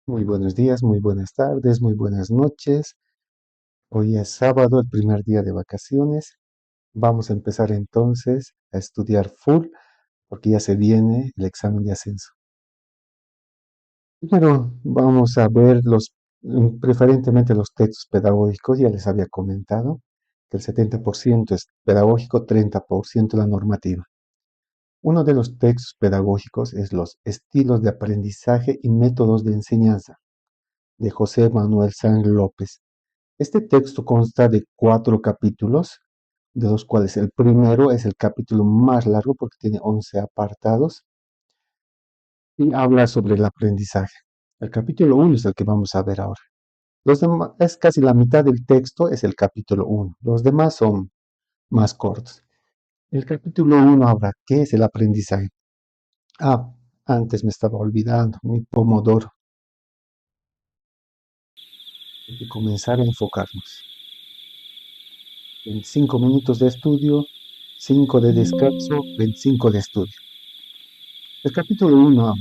Muy buenos días, muy buenas tardes, muy buenas noches. Hoy es sábado, el primer día de vacaciones. Vamos a empezar entonces a estudiar full porque ya se viene el examen de ascenso. Primero vamos a ver preferentemente los textos pedagógicos. Ya les había comentado que el 70% es pedagógico, 30% la normativa. Uno de los textos pedagógicos es los estilos de aprendizaje y métodos de enseñanza de José Manuel Sanz López. Este texto consta de 4 capítulos, de los cuales el primero es el capítulo más largo porque tiene 11 apartados y habla sobre el aprendizaje. El capítulo uno es el que vamos a ver ahora. Es casi la mitad del texto, es el capítulo uno. Los demás son más cortos. El capítulo uno habla qué es el aprendizaje. Ah, antes me estaba olvidando, mi pomodoro. Hay que comenzar a enfocarnos. 25 minutos de estudio, 5 de descanso, 25 de estudio. El capítulo uno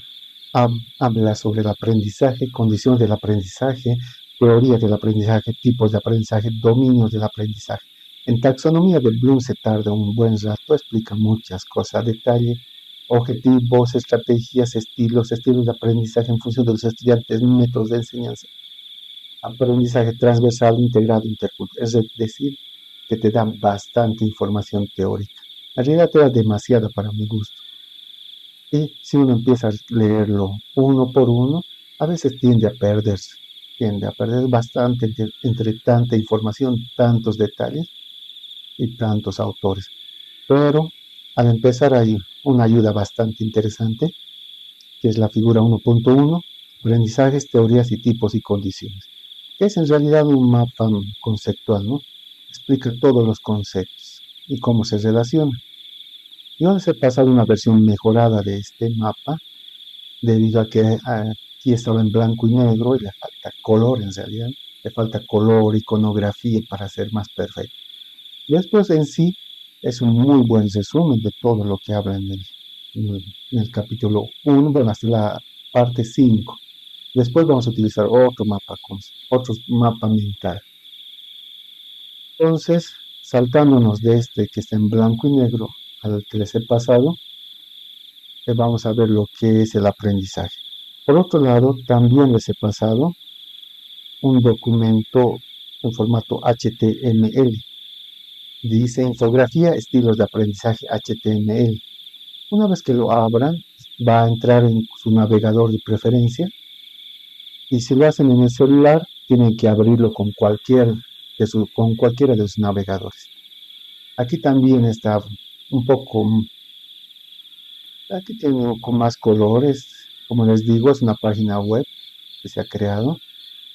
habla sobre el aprendizaje, condiciones del aprendizaje, teoría del aprendizaje, tipos de aprendizaje, dominios del aprendizaje. En taxonomía de Bloom se tarda un buen rato, explica muchas cosas a detalle, objetivos, estrategias, estilos de aprendizaje en función de los estudiantes, métodos de enseñanza, aprendizaje transversal, integrado, intercultural, es decir, que te dan bastante información teórica. En realidad te da demasiada para mi gusto. Y si uno empieza a leerlo uno por uno, a veces tiende a perder bastante entre tanta información, tantos detalles y tantos autores. Pero al empezar hay una ayuda bastante interesante, que es la figura 1.1, aprendizajes, teorías y tipos y condiciones, que es en realidad un mapa conceptual, ¿no? Explica todos los conceptos y cómo se relacionan. Yo les he pasado una versión mejorada de este mapa debido a que aquí estaba en blanco y negro y le falta color en realidad, le falta color, iconografía para ser más perfecto. Después en sí es un muy buen resumen de todo lo que habla en el capítulo uno, bueno, hasta la parte 5. Después vamos a utilizar otro mapa mental. Entonces, saltándonos de este que está en blanco y negro al que les he pasado, vamos a ver lo que es el aprendizaje. Por otro lado, también les he pasado un documento en formato HTML. Dice infografía, estilos de aprendizaje HTML. Una vez que lo abran, va a entrar en su navegador de preferencia y si lo hacen en el celular, tienen que abrirlo con cualquiera de sus navegadores. Aquí también está un poco, aquí tiene con más colores. Como les digo, es una página web que se ha creado.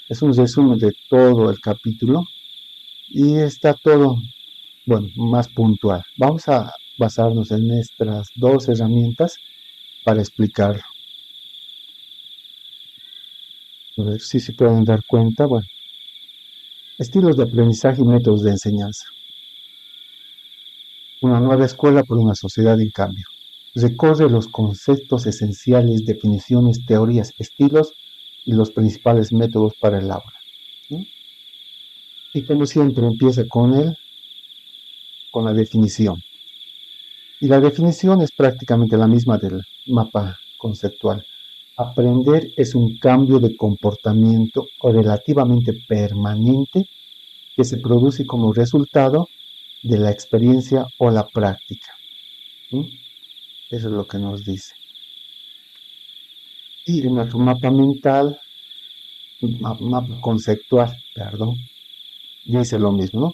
Es un resumen de todo el capítulo y está todo, bueno, más puntual. Vamos a basarnos en estas dos herramientas para explicarlo. A ver si se pueden dar cuenta. Bueno, estilos de aprendizaje y métodos de enseñanza. Una nueva escuela por una sociedad en cambio. Recorre los conceptos esenciales, definiciones, teorías, estilos y los principales métodos para el aula, ¿no? Y como siempre empieza con la definición. Y la definición es prácticamente la misma del mapa conceptual. Aprender es un cambio de comportamiento relativamente permanente que se produce como resultado de la experiencia o la práctica. ¿Sí? Eso es lo que nos dice. Y en nuestro mapa mental, mapa conceptual, perdón, dice lo mismo, ¿no?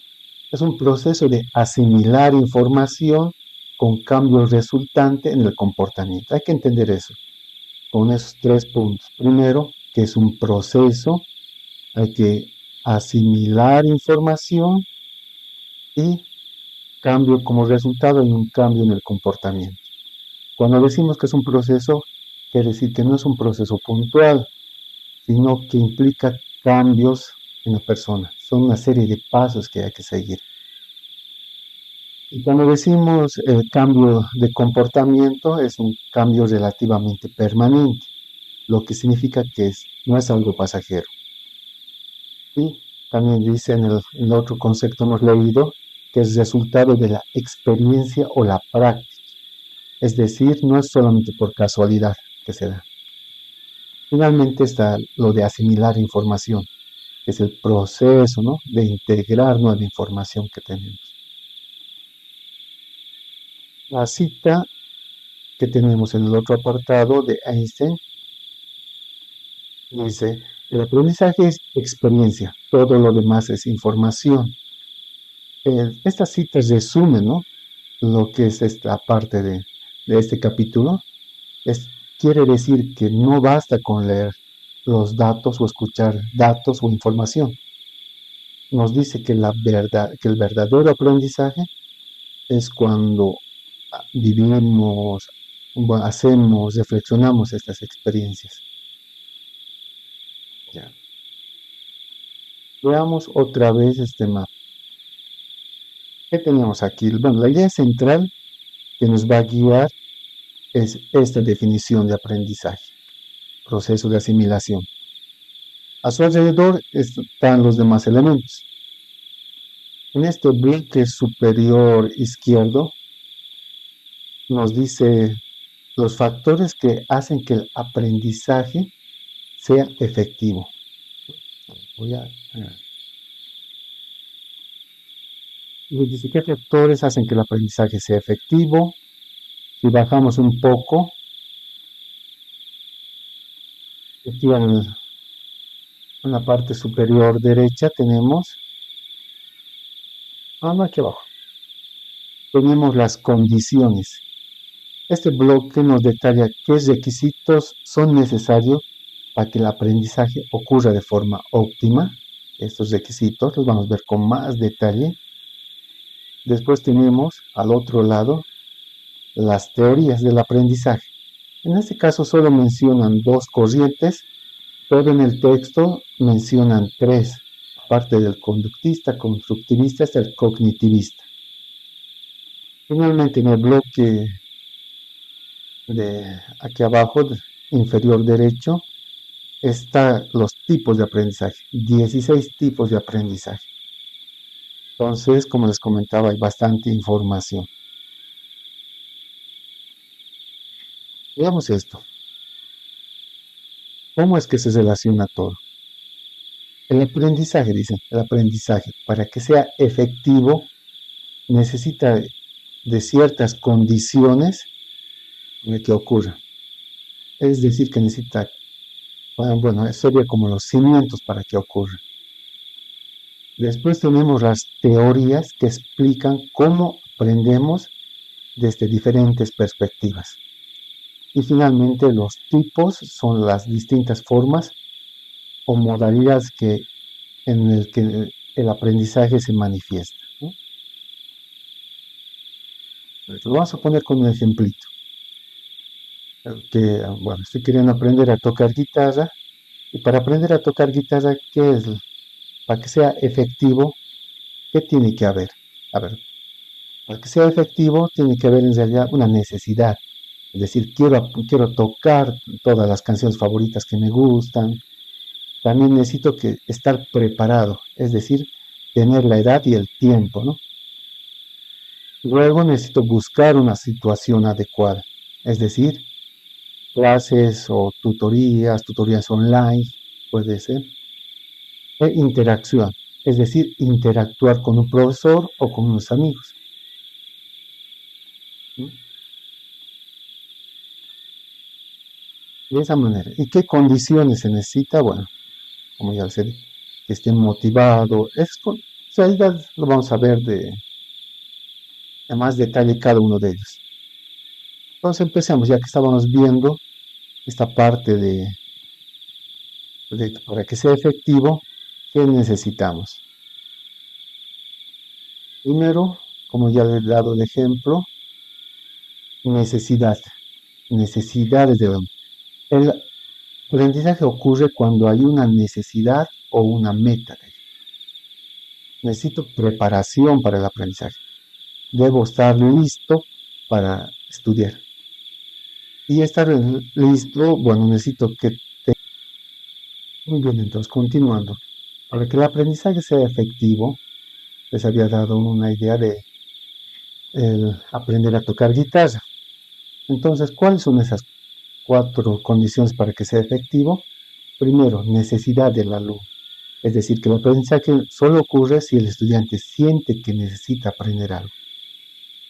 Es un proceso de asimilar información con cambios resultantes en el comportamiento. Hay que entender eso, con esos 3 puntos. Primero, que es un proceso, hay que asimilar información y cambio como resultado hay un cambio en el comportamiento. Cuando decimos que es un proceso, quiere decir que no es un proceso puntual, sino que implica cambios en la persona. Son una serie de pasos que hay que seguir. Y cuando decimos cambio de comportamiento, es un cambio relativamente permanente. lo que significa que no es algo pasajero. Y también dice en el otro concepto hemos leído que es resultado de la experiencia o la práctica. Es decir, no es solamente por casualidad que se da. Finalmente está lo de asimilar información, que es el proceso, ¿no?, de integrar nueva información que tenemos. La cita que tenemos en el otro apartado de Einstein dice, el aprendizaje es experiencia, todo lo demás es información. Estas citas resumen, ¿no?, lo que es esta parte de este capítulo. Quiere decir que no basta con leer los datos o escuchar datos o información. Nos dice que que el verdadero aprendizaje es cuando vivimos, hacemos, reflexionamos estas experiencias. Ya. Veamos otra vez este mapa. ¿Qué tenemos aquí? Bueno, la idea central que nos va a guiar es esta definición de aprendizaje, proceso de asimilación. A su alrededor están los demás elementos. En este bloque superior izquierdo nos dice los factores que hacen que el aprendizaje sea efectivo. Dice qué factores hacen que el aprendizaje sea efectivo. Si bajamos un poco, aquí en la parte superior derecha tenemos, aquí abajo, tenemos las condiciones. Este bloque nos detalla qué requisitos son necesarios para que el aprendizaje ocurra de forma óptima. Estos requisitos los vamos a ver con más detalle. Después tenemos al otro lado las teorías del aprendizaje. En este caso solo mencionan dos corrientes, pero en el texto mencionan tres. Aparte del conductista, constructivista, está el cognitivista. Finalmente, en el bloque de aquí abajo, inferior derecho, están los tipos de aprendizaje, 16 tipos de aprendizaje. Entonces, como les comentaba, hay bastante información. Veamos esto. ¿Cómo es que se relaciona todo? El aprendizaje, dicen, el aprendizaje, para que sea efectivo, necesita de ciertas condiciones de que ocurra. Es decir, que necesita, bueno, sería como los cimientos para que ocurra. Después tenemos las teorías que explican cómo aprendemos desde diferentes perspectivas. Y finalmente los tipos son las distintas formas o modalidades en el que el aprendizaje se manifiesta, ¿no? Lo vamos a poner con un ejemplito. Bueno, estoy queriendo aprender a tocar guitarra, y para aprender a tocar guitarra, ¿qué es? Para que sea efectivo, ¿qué tiene que haber? A ver, para que sea efectivo tiene que haber en realidad una necesidad. Es decir, quiero tocar todas las canciones favoritas que me gustan. También necesito estar preparado, es decir, tener la edad y el tiempo, ¿no? Luego necesito buscar una situación adecuada, es decir, clases o tutorías online, puede ser, e interacción, es decir, interactuar con un profesor o con unos amigos. ¿Sí? De esa manera. ¿Y qué condiciones se necesita? Bueno, como ya les dije, que estén motivados. En realidad lo vamos a ver de más detalle cada uno de ellos. Entonces empecemos, ya que estábamos viendo esta parte para que sea efectivo, ¿qué necesitamos? Primero, como ya le he dado el ejemplo, necesidades de el aprendizaje ocurre cuando hay una necesidad o una meta. Necesito preparación para el aprendizaje. Debo estar listo para estudiar. y estar listo, bueno, necesito que muy bien, entonces continuando. Para que el aprendizaje sea efectivo, les había dado una idea de aprender a tocar guitarra. Entonces, ¿cuáles son esas cuatro condiciones para que sea efectivo? Primero, necesidad del alumno. Es decir, que el aprendizaje solo ocurre si el estudiante siente que necesita aprender algo.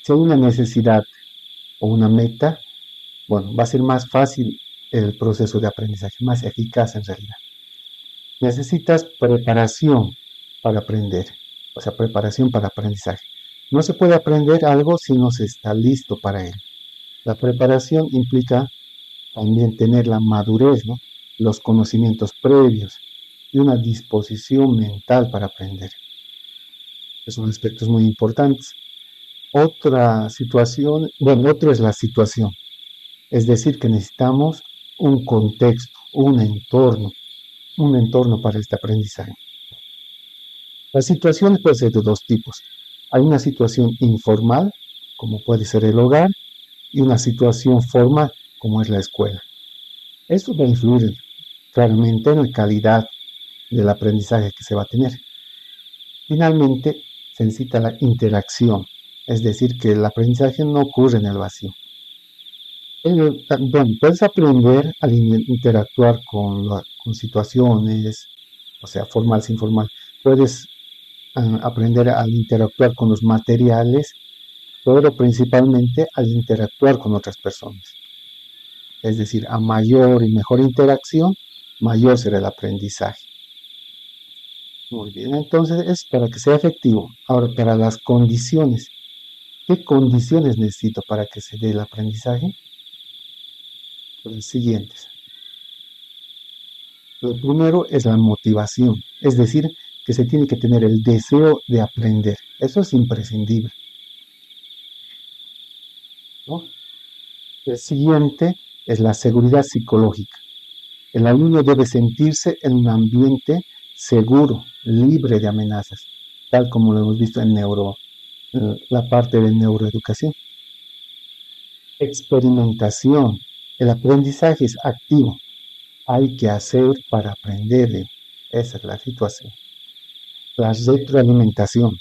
Si hay una necesidad o una meta, bueno, va a ser más fácil el proceso de aprendizaje, más eficaz en realidad. Necesitas preparación para aprender, o sea, preparación para aprendizaje. No se puede aprender algo si no se está listo para él. La preparación implica también tener la madurez, ¿no? Los conocimientos previos y una disposición mental para aprender. Esos son aspectos muy importantes. Otra situación, bueno, otro es la situación. Es decir, que necesitamos un contexto, un entorno para este aprendizaje. Las situaciones pueden ser de dos tipos. Hay una situación informal, como puede ser el hogar, y una situación formal, como es la escuela. Esto va a influir claramente en la calidad del aprendizaje que se va a tener. Finalmente, se necesita la interacción, es decir, que el aprendizaje no ocurre en el vacío. Bueno, puedes aprender al interactuar con situaciones, o sea, formal, sin formal. Puedes aprender al interactuar con los materiales, pero principalmente al interactuar con otras personas. Es decir, a mayor y mejor interacción, mayor será el aprendizaje. Muy bien, entonces es para que sea efectivo. Ahora, para las condiciones. ¿Qué condiciones necesito para que se dé el aprendizaje? Las siguientes. Lo primero es la motivación, es decir, que se tiene que tener el deseo de aprender. Eso es imprescindible, ¿no? El siguiente es la seguridad psicológica. El alumno debe sentirse en un ambiente seguro, libre de amenazas, tal como lo hemos visto en la parte de neuroeducación. Experimentación. El aprendizaje es activo. Hay que hacer para aprender. Esa es la situación. La retroalimentación.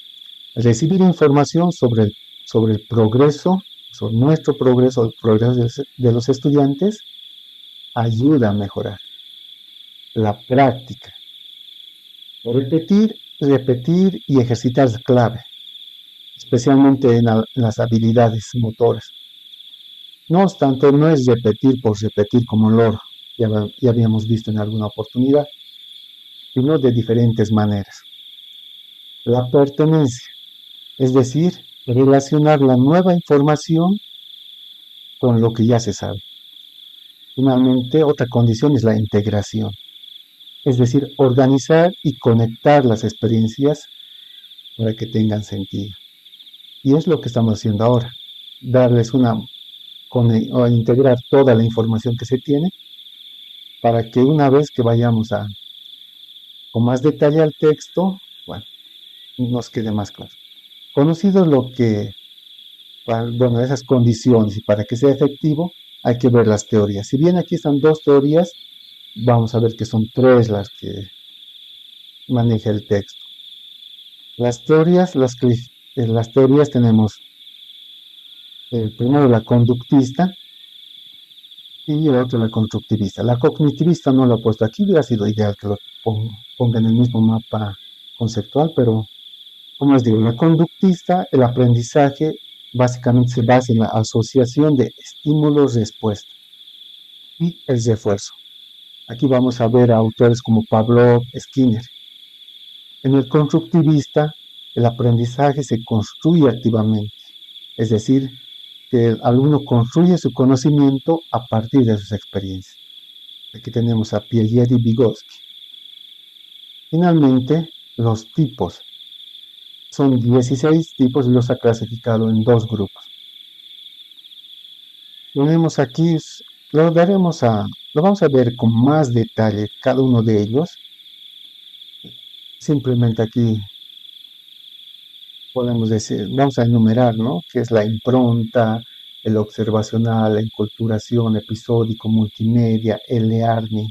Recibir información sobre el progreso, sobre nuestro progreso, el progreso de los estudiantes, ayuda a mejorar. La práctica. Repetir y ejercitar es clave, especialmente en las habilidades motoras. No obstante, no es repetir por repetir como loro, ya habíamos visto en alguna oportunidad, sino de diferentes maneras. La pertenencia, es decir, relacionar la nueva información con lo que ya se sabe. Finalmente, otra condición es la integración, es decir, organizar y conectar las experiencias para que tengan sentido. Y es lo que estamos haciendo ahora, darles o integrar toda la información que se tiene para que una vez que vayamos con más detalle al texto, bueno, nos quede más claro. Conocido lo que, bueno, esas condiciones y para que sea efectivo, hay que ver las teorías. Si bien aquí están dos teorías, vamos a ver que son tres las que maneja el texto. Las teorías tenemos primero la conductista y el otro la constructivista. La cognitivista no lo he puesto aquí, hubiera sido ideal que lo ponga en el mismo mapa conceptual, pero como les digo, la conductista, el aprendizaje básicamente se basa en la asociación de estímulos-respuesta y el refuerzo. Aquí vamos a ver a autores como Pavlov, Skinner. En el constructivista, el aprendizaje se construye activamente, es decir, que el alumno construye su conocimiento a partir de sus experiencias. Aquí tenemos a Piaget y Vygotsky. Finalmente, los tipos. Son 16 tipos y los ha clasificado en dos grupos. Tenemos aquí, lo vamos a ver con más detalle cada uno de ellos. Simplemente aquí podemos decir, vamos a enumerar, ¿no? Que es la impronta, el observacional, la enculturación, episódico, multimedia, el learning.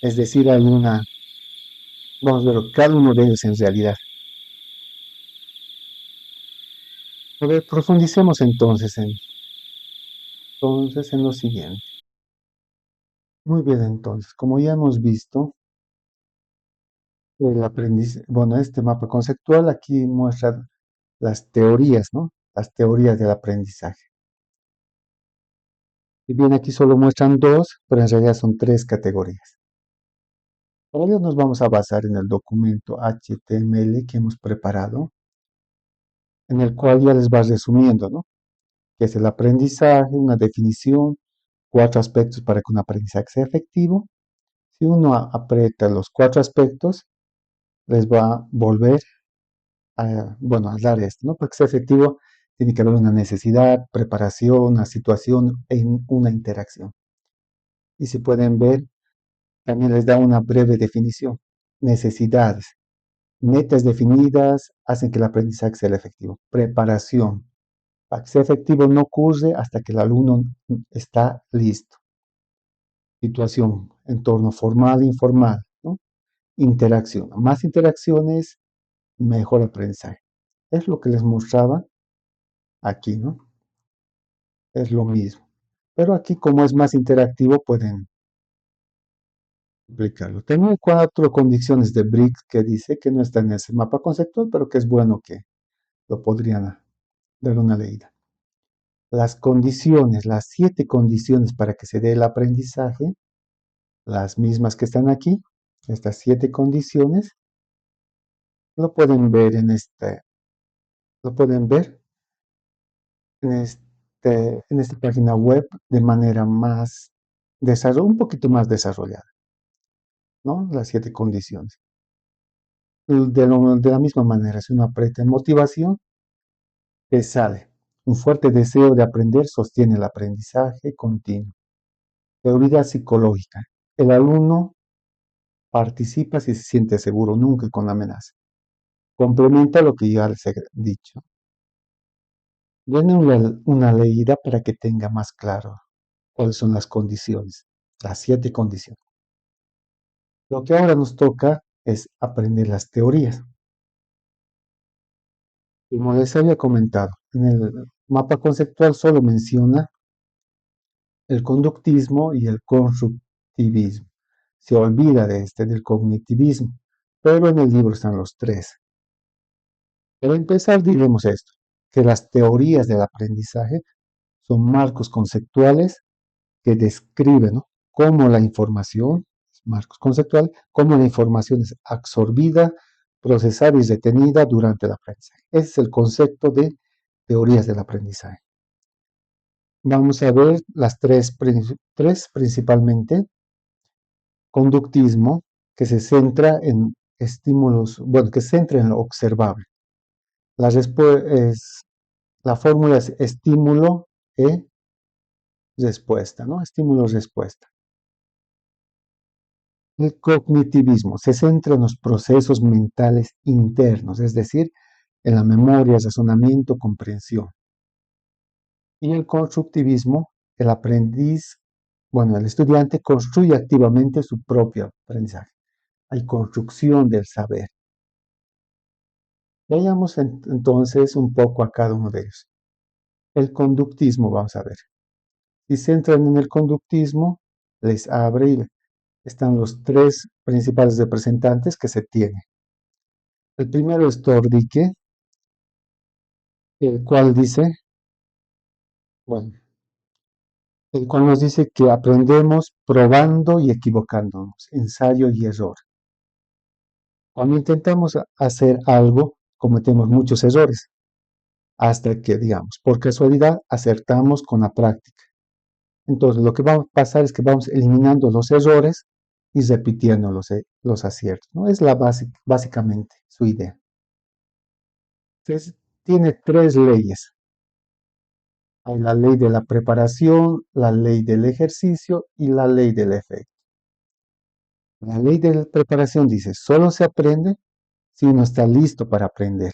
Es decir, vamos a ver cada uno de ellos en realidad. A ver, profundicemos entonces en lo siguiente. Muy bien, entonces, como ya hemos visto, bueno, este mapa conceptual aquí muestra las teorías, ¿no? Las teorías del aprendizaje. Y bien, aquí solo muestran dos, pero en realidad son tres categorías. Para ello nos vamos a basar en el documento HTML que hemos preparado, en el cual ya les va resumiendo, ¿no? Que es el aprendizaje, una definición, cuatro aspectos para que un aprendizaje sea efectivo. Si uno aprieta los cuatro aspectos, les va a volver bueno, a dar esto, ¿no? Para que sea efectivo, tiene que haber una necesidad, preparación, una situación e una interacción. Y si pueden ver, también les da una breve definición. Necesidades. Metas definidas hacen que el aprendizaje sea efectivo. Preparación. Para que sea efectivo no ocurre hasta que el alumno está listo. Situación. Entorno formal e informal, ¿no? Interacción. Más interacciones, mejor aprendizaje. Es lo que les mostraba aquí, ¿no? Es lo mismo. Pero aquí, como es más interactivo, pueden aplicarlo. Tengo cuatro condiciones de Briggs que dice que no está en ese mapa conceptual, pero que es bueno que lo podrían dar una leída. Las condiciones, las 7 condiciones para que se dé el aprendizaje, las mismas que están aquí, estas 7 condiciones, lo pueden ver lo pueden ver en esta página web de manera un poquito más desarrollada, ¿no? Las 7 condiciones. De la misma manera, si uno aprieta en motivación, que sale. Un fuerte deseo de aprender sostiene el aprendizaje continuo. Seguridad psicológica. El alumno participa si se siente seguro, nunca con amenaza. Complementa lo que ya les he dicho. Viene una leída para que tenga más claro cuáles son las condiciones, las 7 condiciones. Lo que ahora nos toca es aprender las teorías. Como les había comentado, en el mapa conceptual solo menciona el conductismo y el constructivismo. Se olvida del cognitivismo, pero en el libro están los tres. Para empezar, diremos esto, que las teorías del aprendizaje son marcos conceptuales que describen, ¿no?, cómo la información, marcos conceptuales, cómo la información es absorbida, procesada y retenida durante el aprendizaje. Ese es el concepto de teorías del aprendizaje. Vamos a ver las tres principalmente. Conductismo, que se centra en estímulos, bueno, que se centra en lo observable. La fórmula es estímulo e respuesta, ¿no? Estímulo-respuesta. El cognitivismo se centra en los procesos mentales internos, es decir, en la memoria, razonamiento, comprensión. Y el constructivismo, el aprendiz, bueno, el estudiante construye activamente su propio aprendizaje. Hay construcción del saber. Veamos entonces un poco a cada uno de ellos. El conductismo, vamos a ver. Si se entran en el conductismo, les abre y están los tres principales representantes que se tiene. El primero es Thorndike, el cual dice, bueno, el cual nos dice que aprendemos probando y equivocándonos, ensayo y error. Cuando intentamos hacer algo, cometemos muchos errores, hasta que, digamos, por casualidad, acertamos con la práctica. Entonces, lo que va a pasar es que vamos eliminando los errores y repitiendo los aciertos, ¿no? Es básicamente su idea. Entonces, tiene tres leyes. Hay la ley de la preparación, la ley del ejercicio y la ley del efecto. La ley de la preparación dice, solo se aprende si uno está listo para aprender.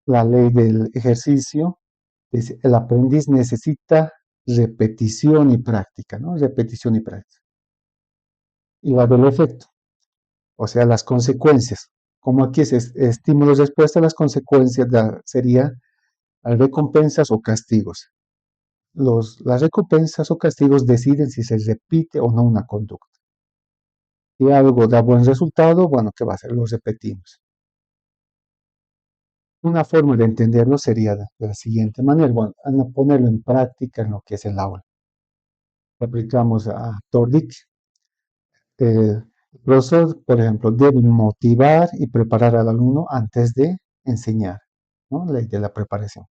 La ley del ejercicio Dice, el aprendiz necesita repetición y práctica, ¿no? Repetición y práctica. Y la del efecto, o sea, las consecuencias. Como aquí es estímulo-respuesta, las consecuencias sería recompensas o castigos. Las recompensas o castigos deciden si se repite o no una conducta. Si algo da buen resultado, bueno, ¿qué va a hacer? Lo repetimos. Una forma de entenderlo sería de la siguiente manera, bueno, a ponerlo en práctica en lo que es el aula. Aplicamos a Tordic. El profesor, por ejemplo, debe motivar y preparar al alumno antes de enseñar, ¿no? Ley de la preparación.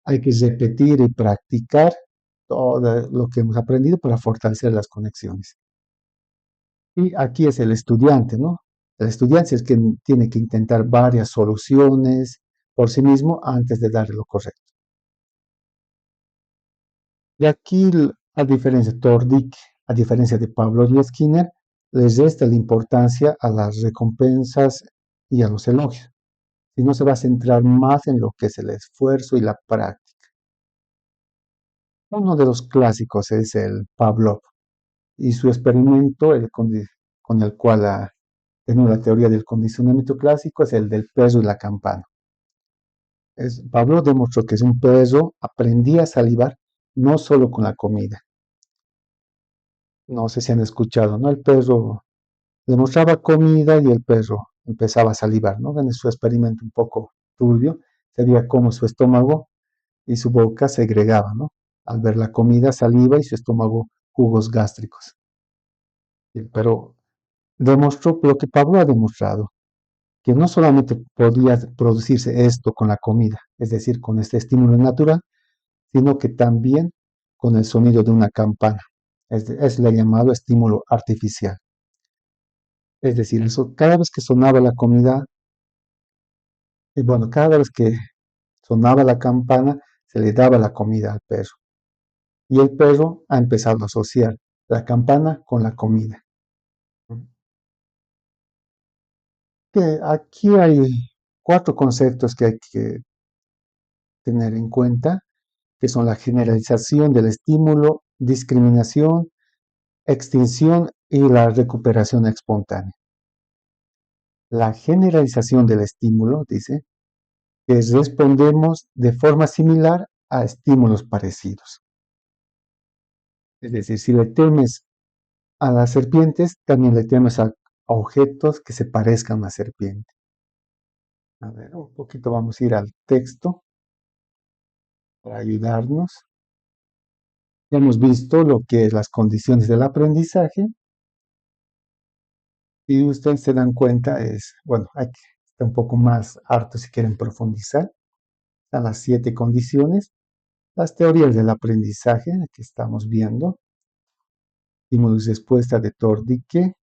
Hay que repetir y practicar todo lo que hemos aprendido para fortalecer las conexiones. Y aquí es el estudiante, ¿no? El estudiante es quien tiene que intentar varias soluciones por sí mismo antes de dar lo correcto. Y aquí, a diferencia de Tordic, a diferencia de Pablo y Skinner, les resta la importancia a las recompensas y a los elogios, sino se va a centrar más en lo que es el esfuerzo y la práctica. Uno de los clásicos es el Pavlov y su experimento, con el cual tengo la teoría del condicionamiento clásico, es el del perro y la campana. Pavlov demostró que un perro aprendía a salivar no solo con la comida. No sé si han escuchado, ¿no? El perro le mostraba comida y el perro empezaba a salivar, ¿no? En su experimento un poco turbio, se veía cómo su estómago y su boca segregaban, ¿no? Al ver la comida, saliva y su estómago, jugos gástricos. Pero demostró lo que Pablo ha demostrado, que no solamente podía producirse esto con la comida, es decir, con este estímulo natural, sino que también con el sonido de una campana. Es el llamado estímulo artificial. Es decir, eso, cada vez que sonaba la comida, bueno, cada vez que sonaba la campana, se le daba la comida al perro. Y el perro ha empezado a asociar la campana con la comida. Que aquí hay cuatro conceptos que hay que tener en cuenta, que son la generalización del estímulo, discriminación, extinción y la recuperación espontánea. La generalización del estímulo dice que respondemos de forma similar a estímulos parecidos. Es decir, si le temes a las serpientes, también le temes a objetos que se parezcan a una serpiente. A ver, un poquito vamos a ir al texto para ayudarnos. Ya hemos visto lo que es las condiciones del aprendizaje y ustedes se dan cuenta bueno, hay que estar un poco más harto si quieren profundizar. Están las 7 condiciones, las teorías del aprendizaje que estamos viendo, estímulos y respuesta de Tordicke,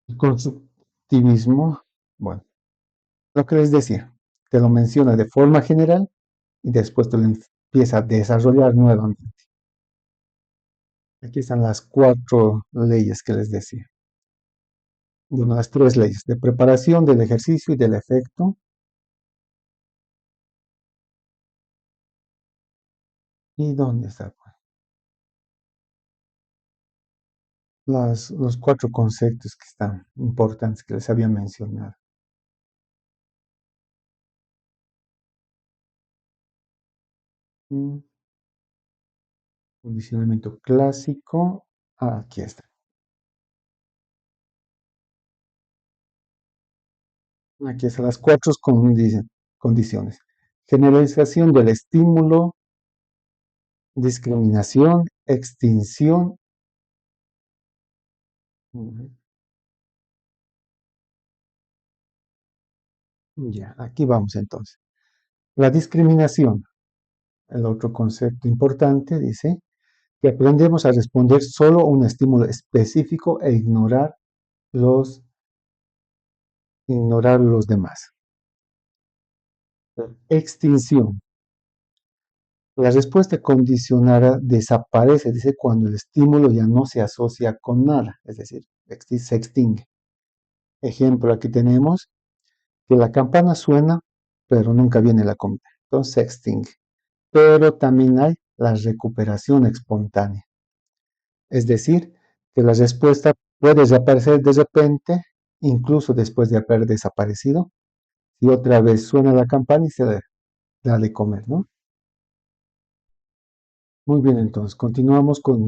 el constructivismo, bueno, lo que les decía, te lo menciona de forma general y después te lo empieza a desarrollar nuevamente. Aquí están las 4 leyes que les decía. Bueno, las 3 leyes de preparación, del ejercicio y del efecto. ¿Y dónde está? Los 4 conceptos que están importantes que les había mencionado. Mm, Condicionamiento clásico. Aquí está. Aquí están las 4 condiciones. Generalización del estímulo, discriminación, extinción. Ujú. Ya, aquí vamos entonces. La discriminación, el otro concepto importante, dice que aprendemos a responder solo a un estímulo específico e ignorar los demás. Extinción. La respuesta condicionada desaparece, dice, cuando el estímulo ya no se asocia con nada, es decir, se extingue. Ejemplo, aquí tenemos que la campana suena pero nunca viene la comida. Entonces se extingue. Pero también hay la recuperación espontánea. Es decir, que la respuesta puede reaparecer de repente, incluso después de haber desaparecido, y otra vez suena la campana y se da de comer, ¿no? Muy bien, entonces continuamos con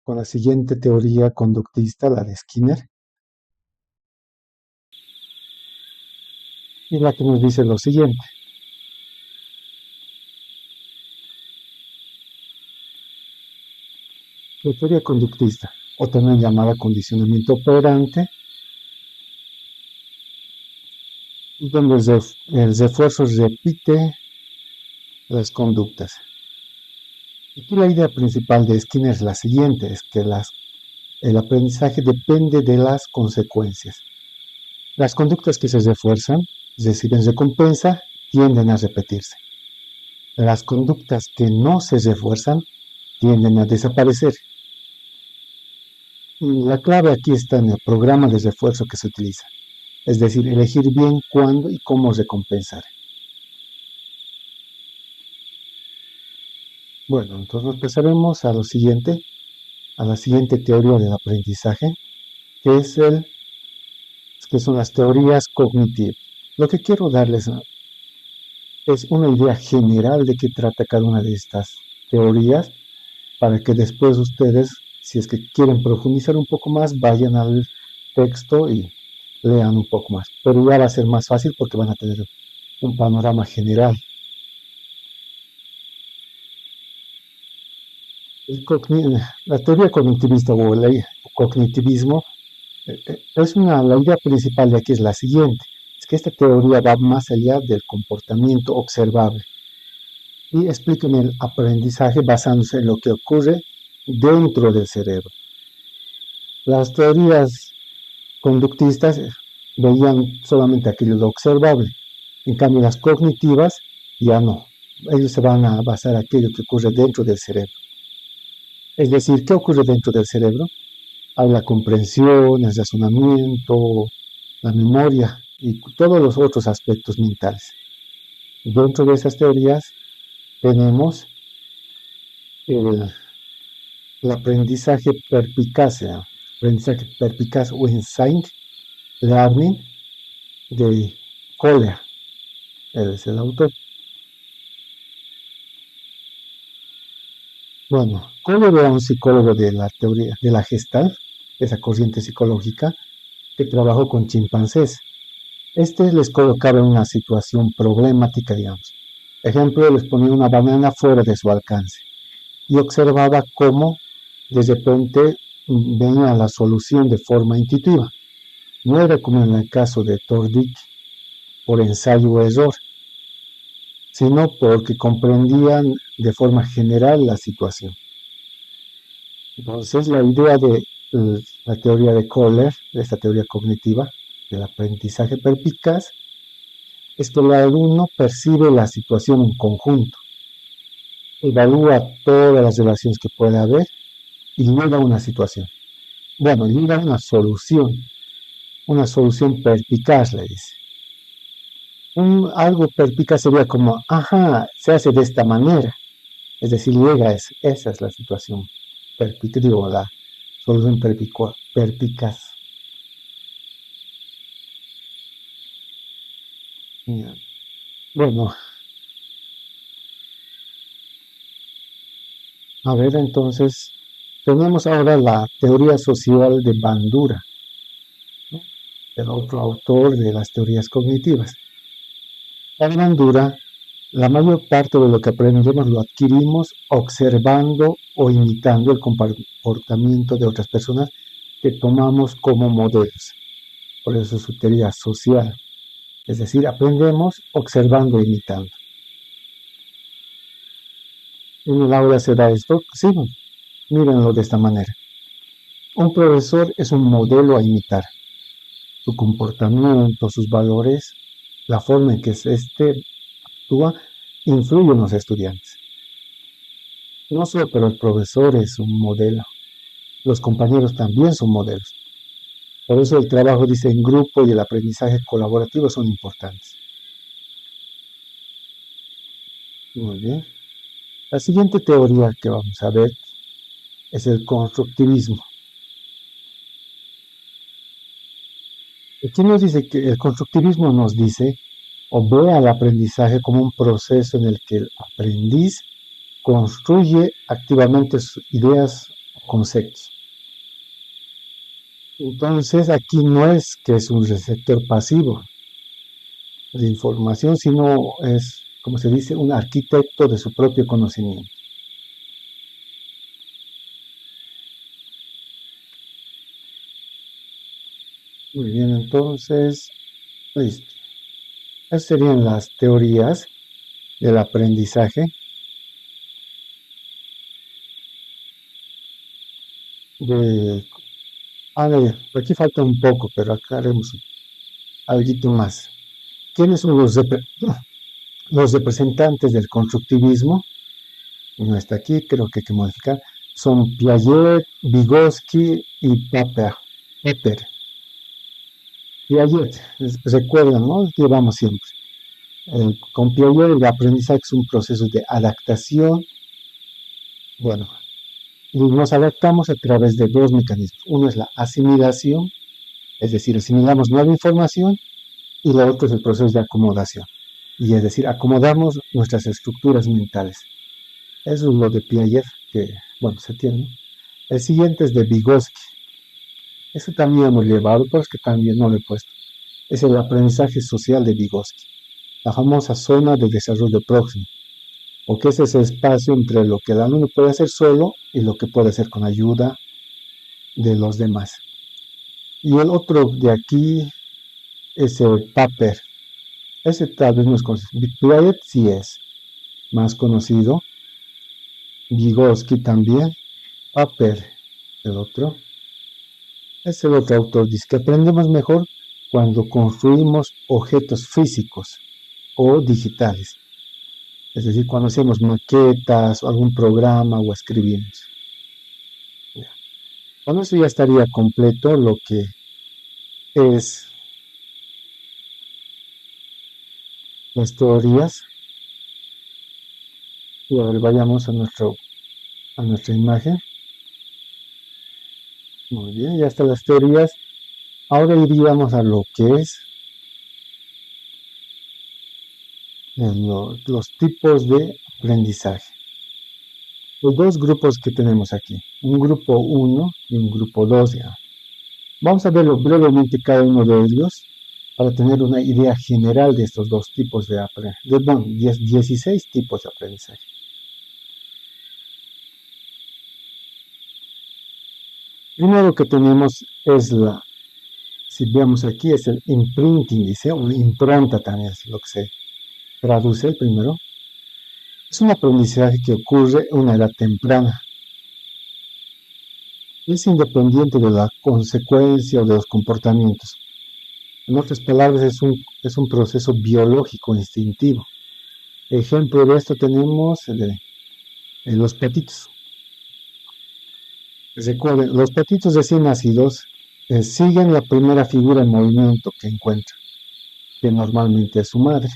la siguiente teoría conductista, la de Skinner, y la que nos dice lo siguiente. La teoría conductista, o también llamada condicionamiento operante, donde el refuerzo repite las conductas. Aquí la idea principal de Skinner es la siguiente, es que el aprendizaje depende de las consecuencias. Las conductas que se refuerzan, reciben recompensa, tienden a repetirse. Las conductas que no se refuerzan tienden a desaparecer. La clave aquí está en el programa de refuerzo que se utiliza, es decir, elegir bien cuándo y cómo recompensar. Bueno, entonces nos pasaremos a la siguiente teoría del aprendizaje, que son las teorías cognitivas. Lo que quiero darles es una idea general de qué trata cada una de estas teorías, para que después ustedes, si es que quieren profundizar un poco más, vayan al texto y lean un poco más. Pero ya va a ser más fácil porque van a tener un panorama general. La teoría cognitivista o el cognitivismo la idea principal de aquí es la siguiente, es que esta teoría va más allá del comportamiento observable y explican el aprendizaje basándose en lo que ocurre dentro del cerebro. Las teorías conductistas veían solamente aquello observable, en cambio las cognitivas ya no, ellos se van a basar en aquello que ocurre dentro del cerebro. Es decir, ¿qué ocurre dentro del cerebro? Hay la comprensión, el razonamiento, la memoria y todos los otros aspectos mentales. Dentro de esas teorías tenemos el aprendizaje perpicaz o insight learning de Kohler, él es el autor. Bueno, Kohler era un psicólogo de la teoría de la Gestalt, esa corriente psicológica, que trabajó con chimpancés. Les colocaba en una situación problemática, digamos. Ejemplo, les ponía una banana fuera de su alcance y observaba cómo de repente venía la solución de forma intuitiva. No era como en el caso de Tordick, por ensayo o error, sino porque comprendían de forma general la situación. Entonces, la idea de la teoría de Kohler, de esta teoría cognitiva del aprendizaje perpicaz, es que el alumno percibe la situación en conjunto, evalúa todas las relaciones que puede haber y llega a una situación. Bueno, llega a una solución perpicaz, le dice. Algo perpicaz sería como, ajá, se hace de esta manera. Es decir, esa es la situación perpicaz, digo, la solución perpicaz. Bueno, a ver, entonces, tenemos ahora la teoría social de Bandura, ¿no? El otro autor de las teorías cognitivas. Para Bandura, la mayor parte de lo que aprendemos lo adquirimos observando o imitando el comportamiento de otras personas que tomamos como modelos. Por eso es su teoría social. Es decir, aprendemos observando e imitando. En el aula se da esto, sí, mírenlo de esta manera. Un profesor es un modelo a imitar. Su comportamiento, sus valores, la forma en que actúa, influye en los estudiantes. No solo, pero el profesor es un modelo. Los compañeros también son modelos. Por eso el trabajo, dice, en grupo y el aprendizaje colaborativo son importantes. Muy bien. La siguiente teoría que vamos a ver es el constructivismo. Aquí nos dice que el constructivismo nos dice o ve al aprendizaje como un proceso en el que el aprendiz construye activamente sus ideas o conceptos. Entonces aquí no es que es un receptor pasivo de información, sino es, como se dice, un arquitecto de su propio conocimiento. Muy bien, entonces, listo. Esas serían las teorías del aprendizaje. De, aquí falta un poco, pero acá haremos algo más. ¿Quiénes son los representantes del constructivismo? No está aquí, creo que hay que modificar. Son Piaget, Vygotsky y Popper. Piaget, recuerdan, ¿no? Llevamos siempre. Con Piaget el aprendizaje es un proceso de adaptación. Bueno, y nos adaptamos a través de dos mecanismos. Uno es la asimilación, es decir, asimilamos nueva información, y lo otro es el proceso de acomodación. Y es decir, acomodamos nuestras estructuras mentales. Eso es lo de Piaget, que, bueno, se tiene. El siguiente es de Vygotsky. Eso también hemos llevado, pero es que también no lo he puesto. Es el aprendizaje social de Vygotsky, la famosa zona de desarrollo próximo, porque es ese espacio entre lo que el alumno puede hacer solo y lo que puede hacer con ayuda de los demás. Y el otro de aquí es el Popper. Ese tal vez no es conocido. Piaget sí es más conocido. Vygotsky también. Popper, el otro. Es el otro autor. Dice que aprendemos mejor cuando construimos objetos físicos o digitales. Es decir, cuando hacemos maquetas o algún programa o escribimos. Con eso ya estaría completo lo que es las teorías. Y ahora vayamos a nuestra imagen. Muy bien, ya están las teorías. Ahora iríamos a lo que es los tipos de aprendizaje. Los dos grupos que tenemos aquí, un grupo 1 y un grupo 2 ya. Vamos a verlo brevemente cada uno de ellos para tener una idea general de estos dos tipos de aprendizaje, bueno, 16 tipos de aprendizaje. Primero que tenemos es si vemos aquí, es el imprinting, dice, o impronta también es lo que se traduce el primero. Es un aprendizaje que ocurre a una edad temprana. Es independiente de la consecuencia o de los comportamientos. En otras palabras, es un proceso biológico instintivo. Ejemplo de esto tenemos los patitos. Recuerden, los patitos recién nacidos siguen la primera figura en movimiento que encuentran, que normalmente es su madre.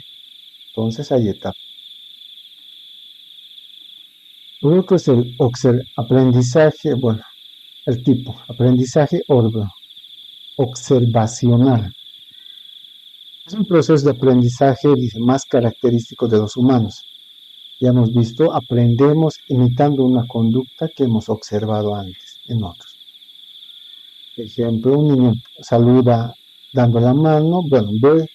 Entonces hay etapas. Lo otro es el aprendizaje, bueno, el tipo, aprendizaje observacional. Es un proceso de aprendizaje más característico de los humanos. Ya hemos visto, aprendemos imitando una conducta que hemos observado antes en otros. Por ejemplo, un niño saluda dando la mano, bueno, ve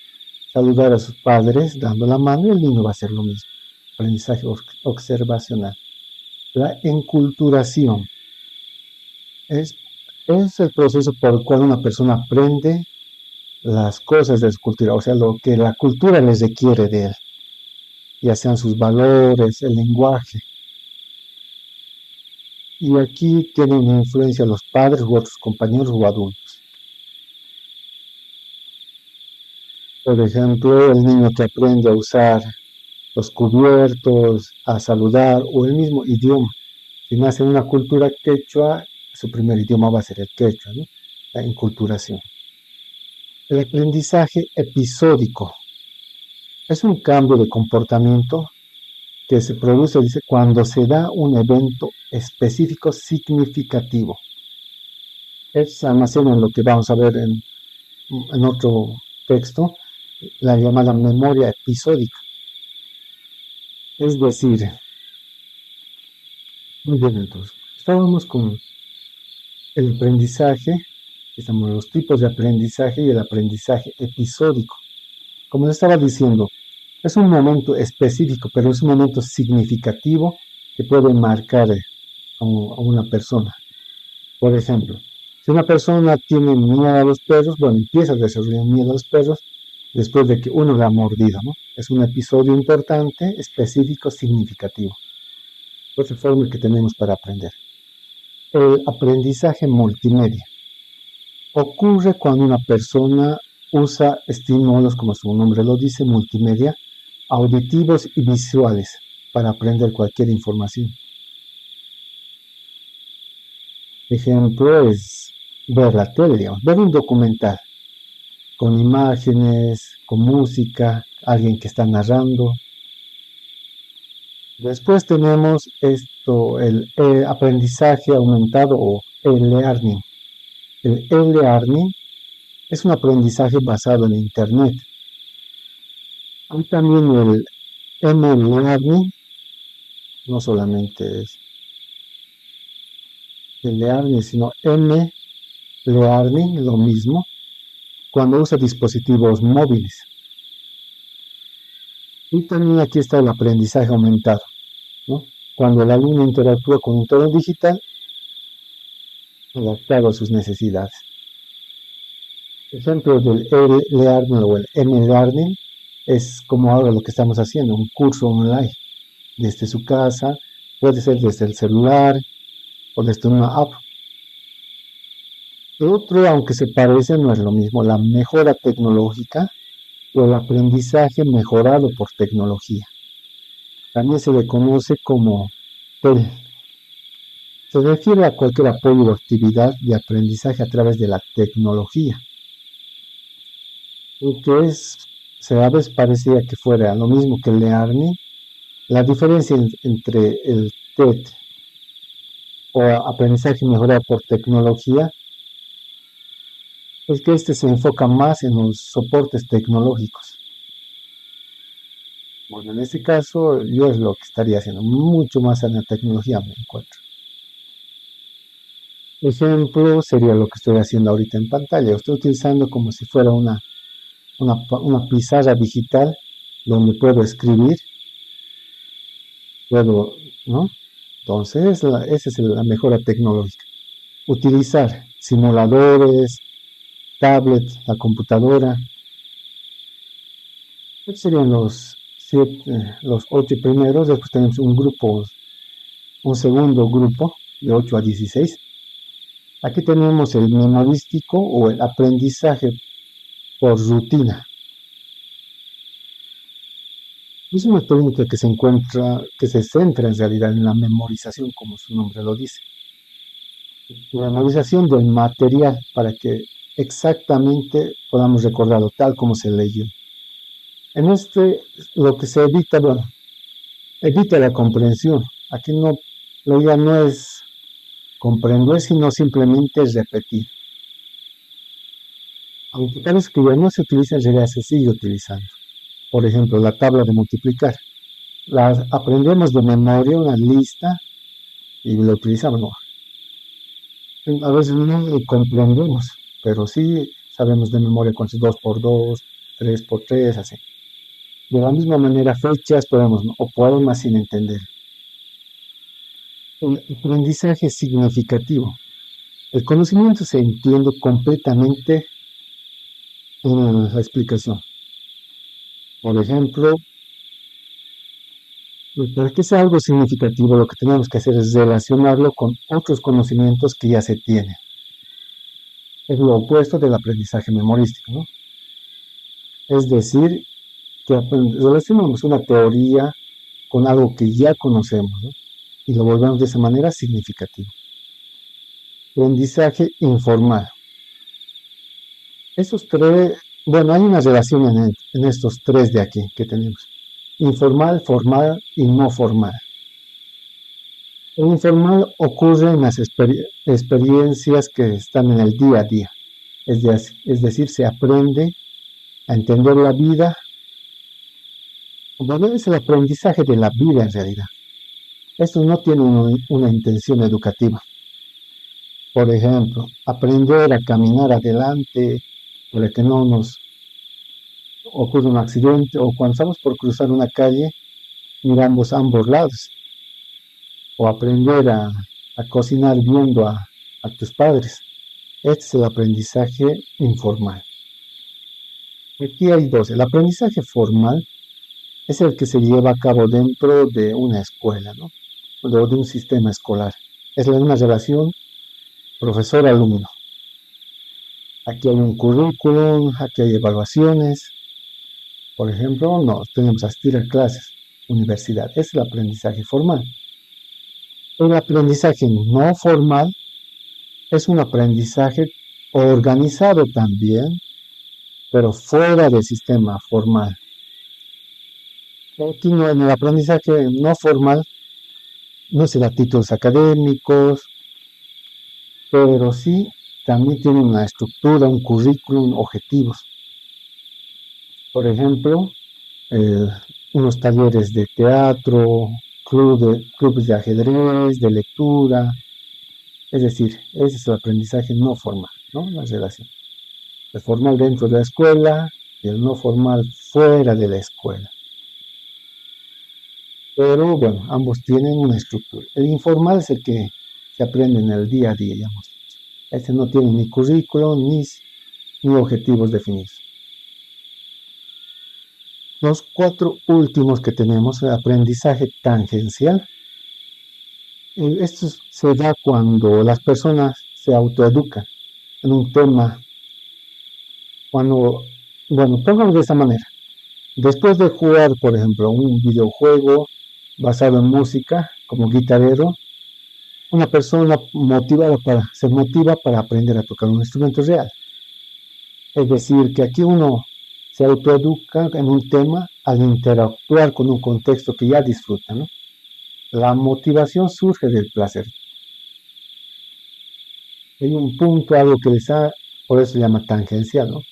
saludar a sus padres dando la mano y el niño va a hacer lo mismo. Aprendizaje observacional. La enculturación es, es el proceso por el cual una persona aprende las cosas de su cultura, o sea, lo que la cultura les requiere de él, ya sean sus valores, el lenguaje. Y aquí tienen influencia los padres u otros compañeros o adultos. Por ejemplo, el niño que aprende a usar los cubiertos, a saludar o el mismo idioma. Si nace en una cultura quechua, su primer idioma va a ser el quechua, ¿no? La inculturación. El aprendizaje episódico es un cambio de comportamiento que se produce, dice, cuando se da un evento específico significativo. Es almacena en lo que vamos a ver en otro texto, la llamada memoria episódica. Es decir, muy bien, entonces, estábamos con el aprendizaje, estamos en los tipos de aprendizaje y el aprendizaje episódico. Como les estaba diciendo, es un momento específico, pero es un momento significativo que puede marcar a una persona. Por ejemplo, si una persona tiene miedo a los perros, bueno, empieza a desarrollar miedo a los perros después de que uno le ha mordido, ¿no? Es un episodio importante, específico, significativo. Otra forma que tenemos para aprender. El aprendizaje multimedia. Ocurre cuando una persona usa estímulos, como su nombre lo dice, multimedia, auditivos y visuales para aprender cualquier información. Ejemplo es ver la tele, digamos, ver un documental con imágenes, con música, alguien que está narrando. Después tenemos el aprendizaje aumentado o e-learning. El e-learning es un aprendizaje basado en Internet. Hay también el m-learning, no solamente es el learning, sino m-learning, lo mismo, cuando usa dispositivos móviles. Y también aquí está el aprendizaje aumentado, ¿no? Cuando el alumno interactúa con un entorno digital adaptado a sus necesidades. Ejemplo del e-learning o el m-learning es como ahora lo que estamos haciendo, un curso online desde su casa, puede ser desde el celular o desde una app. El otro, aunque se parece, no es lo mismo, la mejora tecnológica o el aprendizaje mejorado por tecnología. También se le conoce como TEL. Se refiere a cualquier apoyo o actividad de aprendizaje a través de la tecnología. Aunque a veces parecía que fuera lo mismo que el learning, la diferencia entre el TED o aprendizaje mejorado por tecnología es que este se enfoca más en los soportes tecnológicos. Bueno, en este caso yo es lo que estaría haciendo, mucho más en la tecnología me encuentro. Ejemplo sería lo que estoy haciendo ahorita en pantalla. Estoy utilizando como si fuera una pizarra digital donde puedo escribir, ¿no? Entonces, esa es la mejora tecnológica. Utilizar simuladores, tablets, la computadora. Estos serían los 8 primeros. Después tenemos un segundo grupo de 8 a 16. Aquí tenemos el memorístico o el aprendizaje por rutina. Es una técnica que se centra en realidad en la memorización, como su nombre lo dice. La memorización del material para que exactamente podamos recordarlo tal como se leyó. En lo que se evita, evita la comprensión. Aquí la idea no es comprender, sino simplemente repetir. Aunque parece que ya no se utiliza, en realidad se sigue utilizando. Por ejemplo, la tabla de multiplicar. La aprendemos de memoria, una lista, y la utilizamos. No. A veces no lo comprendemos, pero sí sabemos de memoria cuánto es 2 por 2, 3 por 3, así. De la misma manera, fechas podemos, ¿no? O poemas sin entender. El aprendizaje significativo. El conocimiento se entiende completamente en la explicación. Por ejemplo, para que sea algo significativo, lo que tenemos que hacer es relacionarlo con otros conocimientos que ya se tienen. Es lo opuesto del aprendizaje memorístico, ¿no? Es decir, que relacionamos una teoría con algo que ya conocemos, ¿no? Y lo volvemos de esa manera significativo. Aprendizaje informal. Estos tres, bueno, hay una relación en estos tres de aquí que tenemos. informal, formal y no formal. El informal ocurre en las experiencias que están en el día a día, es decir, se aprende a entender la vida. Bueno, es el aprendizaje de la vida en realidad. Esto no tiene una intención educativa. Por ejemplo, aprender a caminar adelante para que no nos ocurra un accidente, o cuando estamos por cruzar una calle, miramos a ambos lados, o aprender a cocinar viendo a tus padres. Este es el aprendizaje informal. Aquí hay dos. El aprendizaje formal es el que se lleva a cabo dentro de una escuela, ¿no? O de un sistema escolar. Es una relación profesor-alumno. Aquí hay un currículum, aquí hay evaluaciones. Por ejemplo, no tenemos que asistir a clases, universidad. Es el aprendizaje formal. El aprendizaje no formal es un aprendizaje organizado también, pero fuera del sistema formal. Aquí no, en el aprendizaje no formal no se da títulos académicos, pero sí también tiene una estructura, un currículum, objetivos. Por ejemplo, unos talleres de teatro, clubes de ajedrez, de lectura. Es decir, ese es el aprendizaje no formal, ¿no? La relación. El formal dentro de la escuela y el no formal fuera de la escuela. Pero bueno, ambos tienen una estructura. El informal es el que se aprende en el día a día, digamos. Este no tiene ni currículum ni objetivos definidos. Los cuatro últimos que tenemos, el aprendizaje tangencial. Esto se da cuando las personas se autoeducan en un tema. Bueno, póngalo de esa manera. Después de jugar, por ejemplo, un videojuego basado en música, como guitarrero, una persona se motiva para aprender a tocar un instrumento real. Es decir, que aquí uno se autoeduca en un tema al interactuar con un contexto que ya disfruta, ¿no? La motivación surge del placer. Hay un punto, algo que por eso se llama tangencial, ¿no?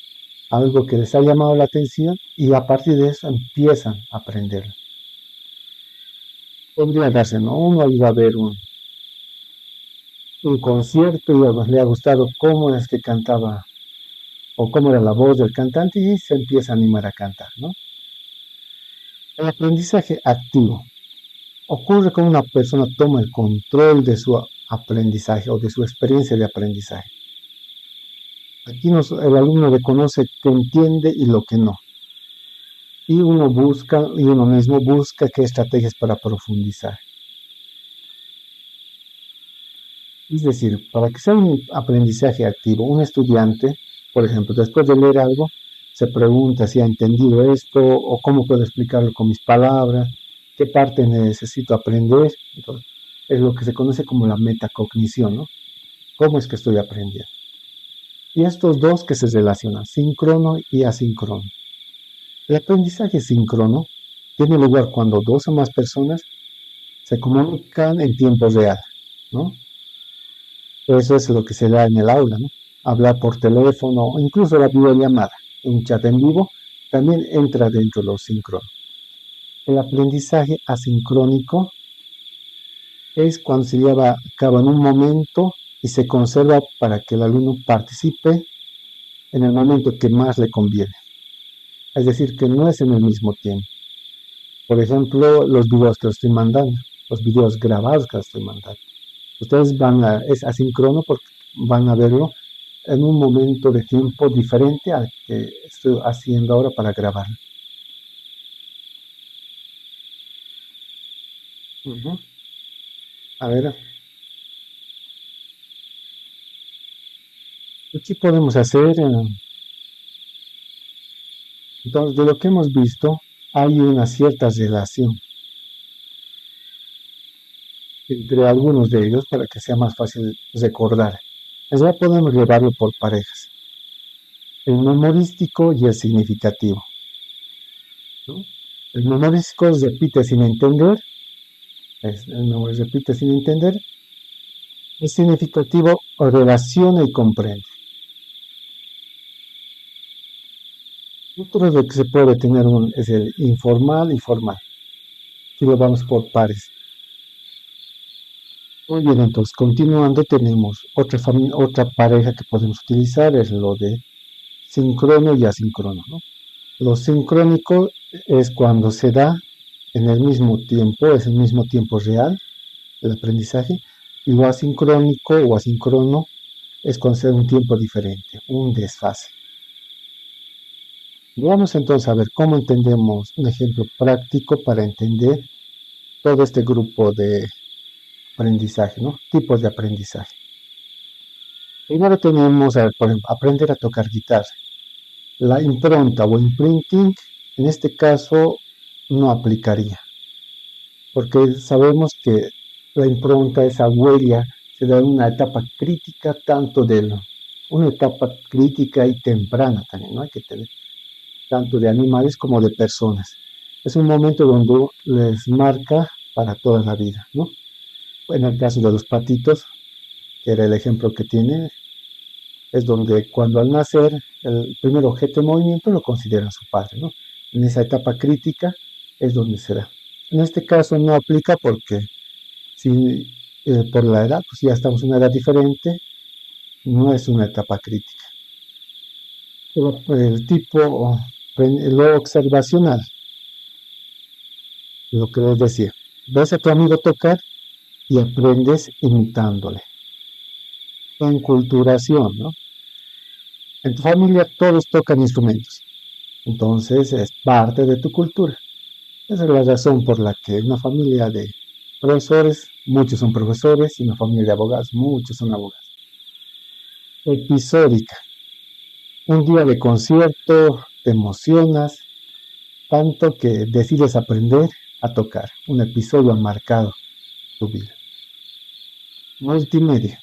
Algo que les ha llamado la atención y a partir de eso empiezan a aprenderlo. Podría darse, ¿no? Uno iba a ver un concierto y le ha gustado cómo es que cantaba o cómo era la voz del cantante y se empieza a animar a cantar, ¿no? El aprendizaje activo ocurre cuando una persona toma el control de su aprendizaje o de su experiencia de aprendizaje. Aquí el alumno reconoce que entiende y lo que no. Y uno mismo busca qué estrategias para profundizar. Es decir, para que sea un aprendizaje activo, un estudiante, por ejemplo, después de leer algo, se pregunta si ha entendido esto o cómo puedo explicarlo con mis palabras, qué parte necesito aprender. Entonces, es lo que se conoce como la metacognición, ¿no? ¿Cómo es que estoy aprendiendo? Y estos dos que se relacionan, síncrono y asíncrono. El aprendizaje síncrono tiene lugar cuando dos o más personas se comunican en tiempo real, ¿no? Eso es lo que se da en el aula, ¿no? Hablar por teléfono o incluso la videollamada, un chat en vivo, también entra dentro de los síncronos. El aprendizaje asincrónico es cuando se lleva a cabo en un momento y se conserva para que el alumno participe en el momento que más le conviene. Es decir, que no es en el mismo tiempo. Por ejemplo, los videos que os estoy mandando, los videos grabados que os estoy mandando. Ustedes es asíncrono porque van a verlo en un momento de tiempo diferente al que estoy haciendo ahora para grabar. A ver, ¿qué podemos hacer? Entonces, de lo que hemos visto, hay una cierta relación entre algunos de ellos para que sea más fácil recordar. Ya podemos llevarlo por parejas. El memorístico y el significativo, ¿no? El memorístico repite sin entender, el memoria repite sin entender, es significativo, relaciona y comprende. Otro de que se puede tener es el informal y formal. Aquí lo vamos por pares. Muy bien, entonces continuando tenemos otra pareja que podemos utilizar, es lo de sincrono y asíncrono, ¿no? Lo sincrónico es cuando se da en el mismo tiempo, es el mismo tiempo real el aprendizaje, y lo asincrónico o asíncrono es cuando se da un tiempo diferente, un desfase. Vamos entonces a ver cómo entendemos un ejemplo práctico para entender todo este grupo de aprendizaje, ¿no? Tipos de aprendizaje. Primero tenemos, por ejemplo, aprender a tocar guitarra. La impronta o imprinting, en este caso, no aplicaría, porque sabemos que la impronta, esa huella, se da en una etapa crítica, una etapa crítica y temprana también, ¿no? Hay que tener tanto de animales como de personas. Es un momento donde les marca para toda la vida, ¿no? En el caso de los patitos, que era el ejemplo que tiene, es donde cuando al nacer el primer objeto de movimiento lo consideran su padre, ¿no? En esa etapa crítica es donde se da. En este caso no aplica porque si por la edad, pues ya estamos en una edad diferente, no es una etapa crítica. El tipo, lo observacional, lo que les decía, ves a tu amigo tocar y aprendes imitándole. Enculturación, ¿no? En tu familia todos tocan instrumentos, entonces es parte de tu cultura. Esa es la razón por la que una familia de profesores, muchos son profesores, y una familia de abogados, muchos son abogados. Episódica. Un día de concierto, te emocionas tanto que decides aprender a tocar. Un episodio ha marcado tu vida. Multimedia.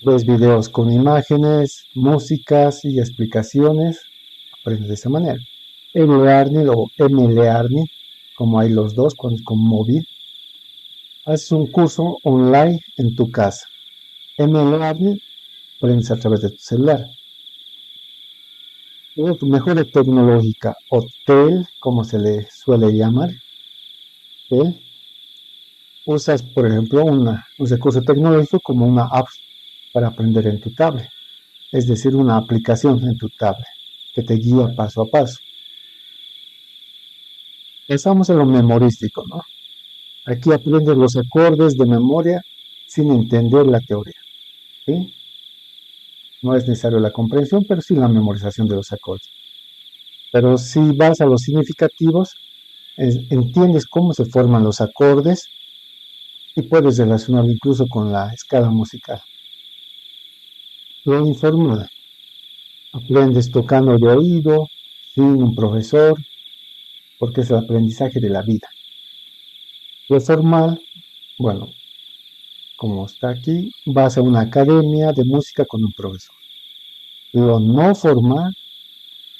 Ves videos con imágenes, músicas y explicaciones. Aprendes de esa manera. E-learning o M-learning, como hay los dos con móvil. Haces un curso online en tu casa. M-learning, aprendes a través de tu celular. Mejora tecnológica o TEL, como se le suele llamar. TEL. Usas, por ejemplo, un recurso tecnológico como una app para aprender en tu tablet. Es decir, una aplicación en tu tablet que te guía paso a paso. Pensamos en lo memorístico, ¿no? Aquí aprendes los acordes de memoria sin entender la teoría, ¿sí? No es necesario la comprensión, pero sí la memorización de los acordes. Pero si vas a los significativos, entiendes cómo se forman los acordes y puedes relacionarlo incluso con la escala musical. Lo informal. Aprendes tocando de oído, sin un profesor, porque es el aprendizaje de la vida. Lo formal, bueno, como está aquí, vas a una academia de música con un profesor. Lo no formal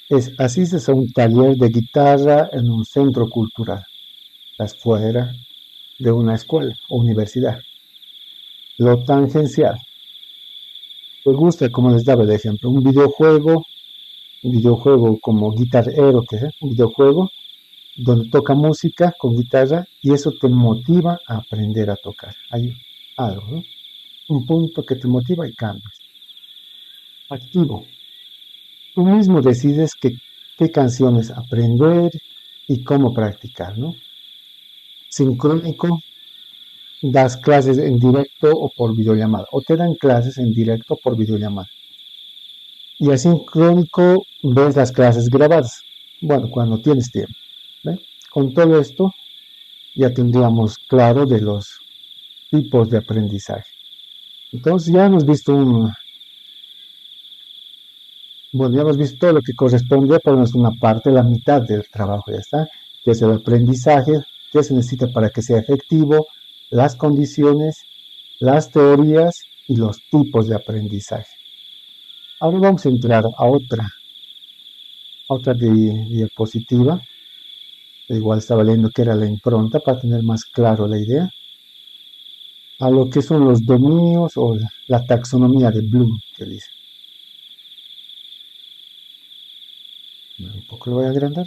es asistes a un taller de guitarra en un centro cultural, estás fuera de una escuela o universidad. Lo tangencial, te gusta, como les daba de ejemplo, un videojuego como Guitar Hero, que es un videojuego donde toca música con guitarra y eso te motiva a aprender a tocar. Hay algo, ¿no? Un punto que te motiva y cambias. Activo. Tú mismo decides qué canciones aprender y cómo practicar, ¿no? Sincrónico, das clases en directo o por videollamada, o te dan clases en directo por videollamada. Y asincrónico, ves las clases grabadas, bueno, cuando tienes tiempo. ¿Ve? Con todo esto, ya tendríamos claro de los tipos de aprendizaje. Entonces ya hemos visto ya hemos visto todo lo que corresponde, por una parte, la mitad del trabajo ya está, que es el aprendizaje, qué se necesita para que sea efectivo, las condiciones, las teorías y los tipos de aprendizaje. Ahora vamos a entrar a otra diapositiva. igual estaba leyendo que era la impronta para tener más claro la idea, a lo que son los dominios o la taxonomía de Bloom, que dice. Un poco lo voy a agrandar.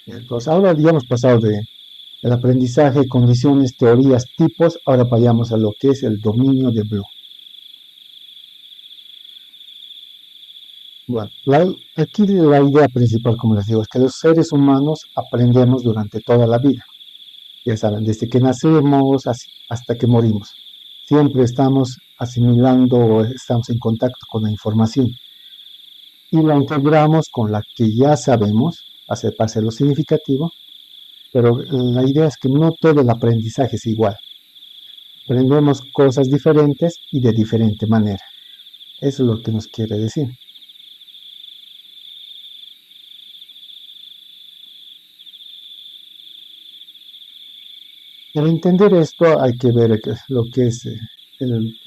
Entonces, ahora ya hemos pasado del aprendizaje, condiciones, teorías, tipos, ahora vayamos a lo que es el dominio de Bloom. Bueno, aquí la idea principal, como les digo, es que los seres humanos aprendemos durante toda la vida. Ya saben, desde que nacemos hasta que morimos. Siempre estamos asimilando o estamos en contacto con la información y la integramos con la que ya sabemos, para hacerlo significativo, pero la idea es que no todo el aprendizaje es igual. Aprendemos cosas diferentes y de diferente manera. Eso es lo que nos quiere decir. Para entender esto hay que ver lo que es el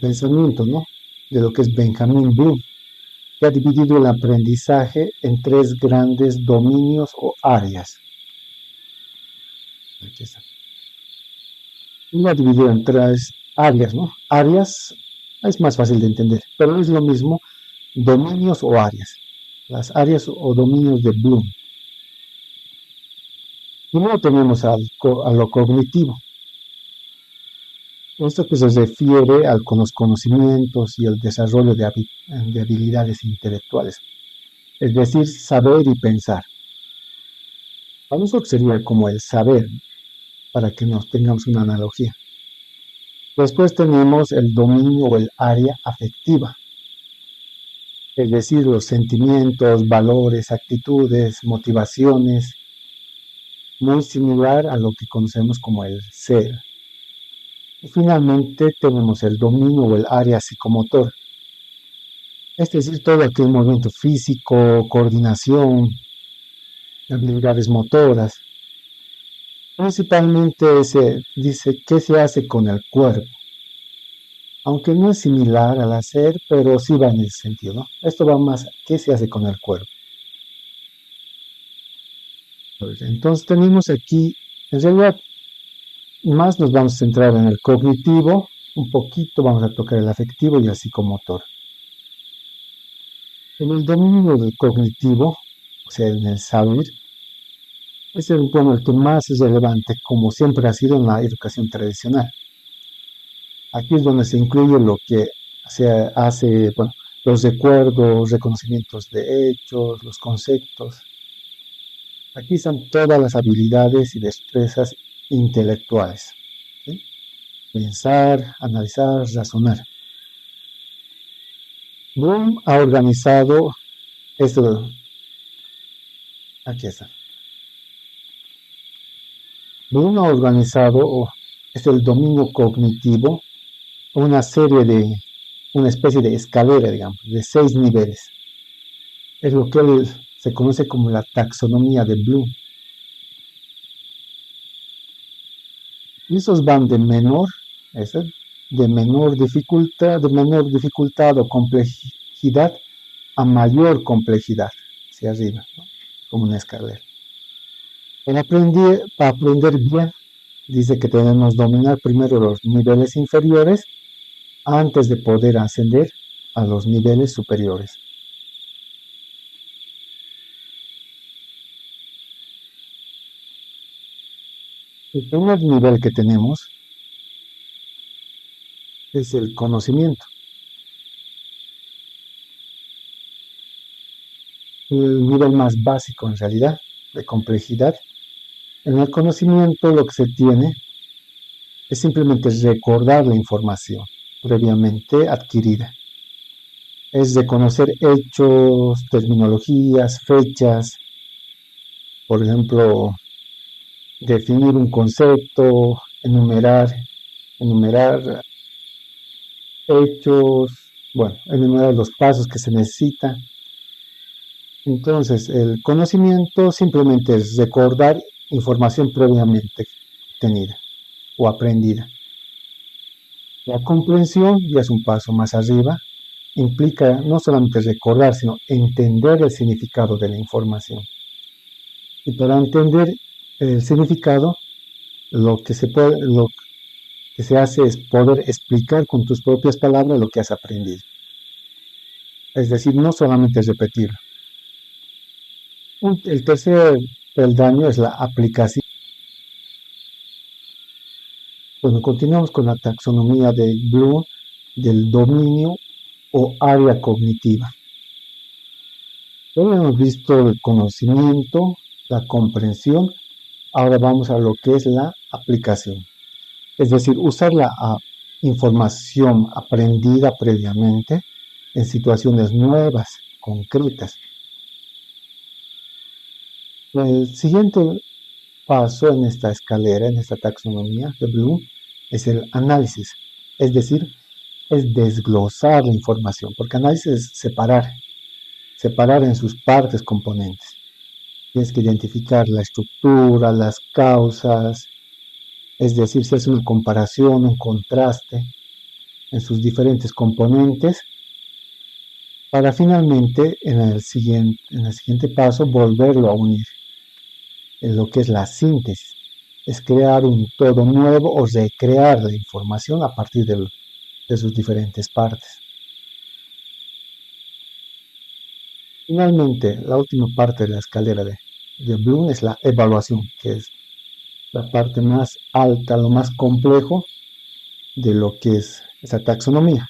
pensamiento, ¿no? De lo que es Benjamin Bloom, que ha dividido el aprendizaje en 3 grandes dominios o áreas. Aquí está. Y lo ha dividido en 3 áreas, ¿no? Áreas es más fácil de entender, pero es lo mismo, dominios o áreas. Las áreas o dominios de Bloom. Primero tenemos a lo cognitivo. Esto que se refiere a los conocimientos y el desarrollo de habilidades intelectuales, es decir, saber y pensar. Para nosotros sería como el saber, para que nos tengamos una analogía. Después tenemos el dominio o el área afectiva, es decir, los sentimientos, valores, actitudes, motivaciones, muy similar a lo que conocemos como el ser. Y finalmente tenemos el dominio o el área psicomotor, es decir, todo aquel movimiento físico, coordinación, habilidades motoras. Principalmente se dice qué se hace con el cuerpo, aunque no es similar al hacer, pero sí va en ese sentido, ¿no? Esto va más a qué se hace con el cuerpo. Entonces tenemos aquí, en realidad, más nos vamos a centrar en el cognitivo, un poquito vamos a tocar el afectivo y el psicomotor. En el dominio del cognitivo, o sea, en el saber, es el que más es relevante, como siempre ha sido en la educación tradicional. Aquí es donde se incluye lo que se hace, bueno, los recuerdos, reconocimientos de hechos, los conceptos. Aquí están todas las habilidades y destrezas intelectuales. ¿Sí? Pensar, analizar, razonar. Bloom ha organizado esto. Aquí está. Bloom ha organizado el dominio cognitivo, una especie de escalera, digamos, de 6 niveles. Es lo que se conoce como la taxonomía de Bloom. Y esos van de menor dificultad o complejidad a mayor complejidad, hacia arriba, ¿no? Como una escalera. Para aprender bien, dice que debemos dominar primero los niveles inferiores antes de poder ascender a los niveles superiores. El primer nivel que tenemos es el conocimiento. El nivel más básico en realidad, de complejidad. En el conocimiento lo que se tiene es simplemente recordar la información previamente adquirida. Es reconocer hechos, terminologías, fechas, por ejemplo, definir un concepto, enumerar hechos, bueno, enumerar los pasos que se necesitan. Entonces, el conocimiento simplemente es recordar información previamente obtenida o aprendida. La comprensión ya es un paso más arriba implica no solamente recordar, sino entender el significado de la información. Y para entender el significado, lo que se hace es poder explicar con tus propias palabras lo que has aprendido. Es decir, no solamente repetirlo. El tercer peldaño es la aplicación. Bueno, continuamos con la taxonomía de Bloom del dominio o área cognitiva. Luego hemos visto el conocimiento, la comprensión, ahora vamos a lo que es la aplicación. Es decir, usar la información aprendida previamente en situaciones nuevas, concretas. El siguiente paso en esta escalera, en esta taxonomía de Bloom, es el análisis. Es decir, es desglosar la información, porque análisis es separar en sus partes componentes. Tienes que identificar la estructura, las causas, es decir, si hace una comparación, un contraste en sus diferentes componentes, para finalmente en el siguiente paso volverlo a unir en lo que es la síntesis. Es crear un todo nuevo o recrear la información a partir de sus diferentes partes. Finalmente, la última parte de la escalera de Bloom es la evaluación, que es la parte más alta, lo más complejo de lo que es esa taxonomía.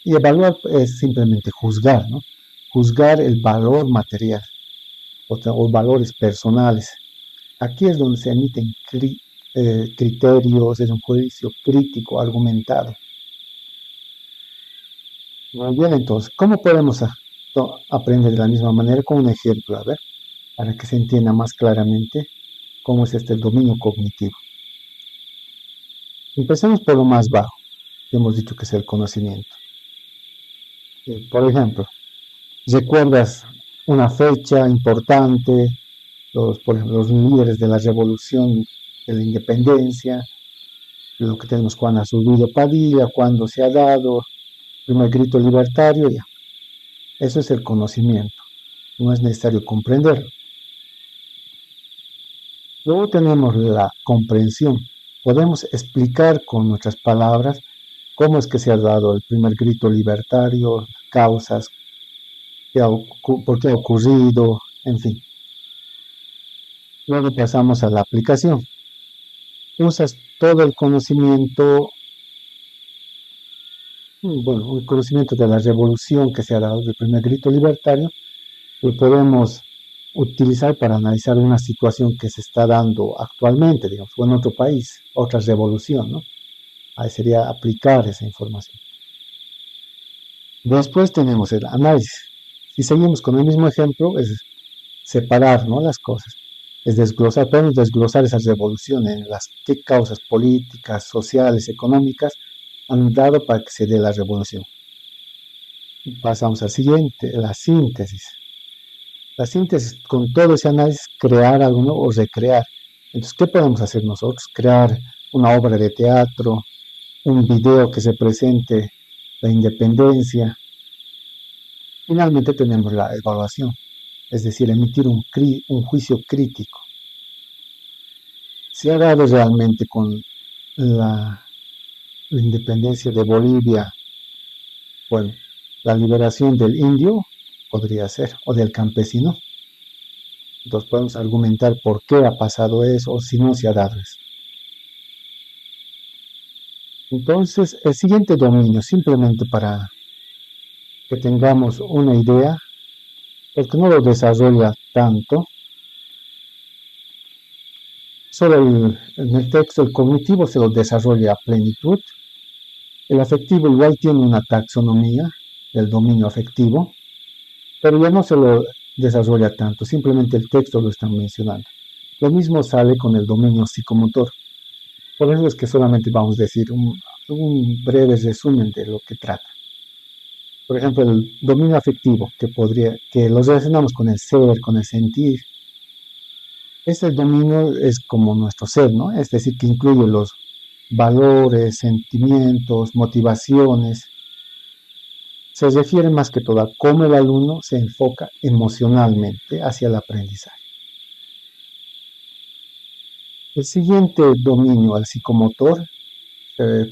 Y evaluar es simplemente juzgar, ¿no? Juzgar el valor material o valores personales. Aquí es donde se emiten criterios, es un juicio crítico, argumentado. Muy bien, entonces, ¿cómo podemos aprender de la misma manera? Con un ejemplo, a ver, para que se entienda más claramente cómo es el dominio cognitivo. Empecemos por lo más bajo, que hemos dicho que es el conocimiento. Por ejemplo, ¿recuerdas una fecha importante? Por ejemplo, los líderes de la revolución de la independencia, lo que tenemos Juan Azurduy Padilla, cuando se ha dado el primer grito libertario, ya. Eso es el conocimiento, no es necesario comprenderlo. Luego tenemos la comprensión. Podemos explicar con nuestras palabras cómo es que se ha dado el primer grito libertario, causas, por qué ha ocurrido, en fin. Luego pasamos a la aplicación. Usas todo el conocimiento, el conocimiento de la revolución que se ha dado del primer grito libertario, lo podemos utilizar para analizar una situación que se está dando actualmente, digamos, o en otro país, otra revolución, ¿no? Ahí sería aplicar esa información. Después tenemos el análisis. Si seguimos con el mismo ejemplo, es separar, ¿no?, las cosas. Es desglosar, podemos desglosar esas revoluciones, qué causas políticas, sociales, económicas han dado para que se dé la revolución. Pasamos al siguiente, la síntesis. La síntesis, con todo ese análisis, crear algo nuevo o recrear. Entonces, ¿qué podemos hacer nosotros? Crear una obra de teatro, un video que se presente la independencia. Finalmente tenemos la evaluación, es decir, emitir un juicio crítico. ¿Se ha dado realmente con la independencia de Bolivia? Bueno, la liberación del indio podría ser, o del campesino. Entonces podemos argumentar por qué ha pasado eso o si no se ha dado eso. Entonces, el siguiente dominio, simplemente para que tengamos una idea, porque no lo desarrolla tanto, solo en el texto el cognitivo se lo desarrolla a plenitud. El afectivo igual tiene una taxonomía del dominio afectivo, pero ya no se lo desarrolla tanto, simplemente el texto lo están mencionando. Lo mismo sale con el dominio psicomotor. Por eso es que solamente vamos a decir un breve resumen de lo que trata. Por ejemplo, el dominio afectivo, que lo relacionamos con el ser, con el sentir. Este dominio es como nuestro ser, ¿no? Es decir, que incluye los valores, sentimientos, motivaciones. se refiere más que todo a cómo el alumno se enfoca emocionalmente hacia el aprendizaje. El siguiente dominio, el psicomotor,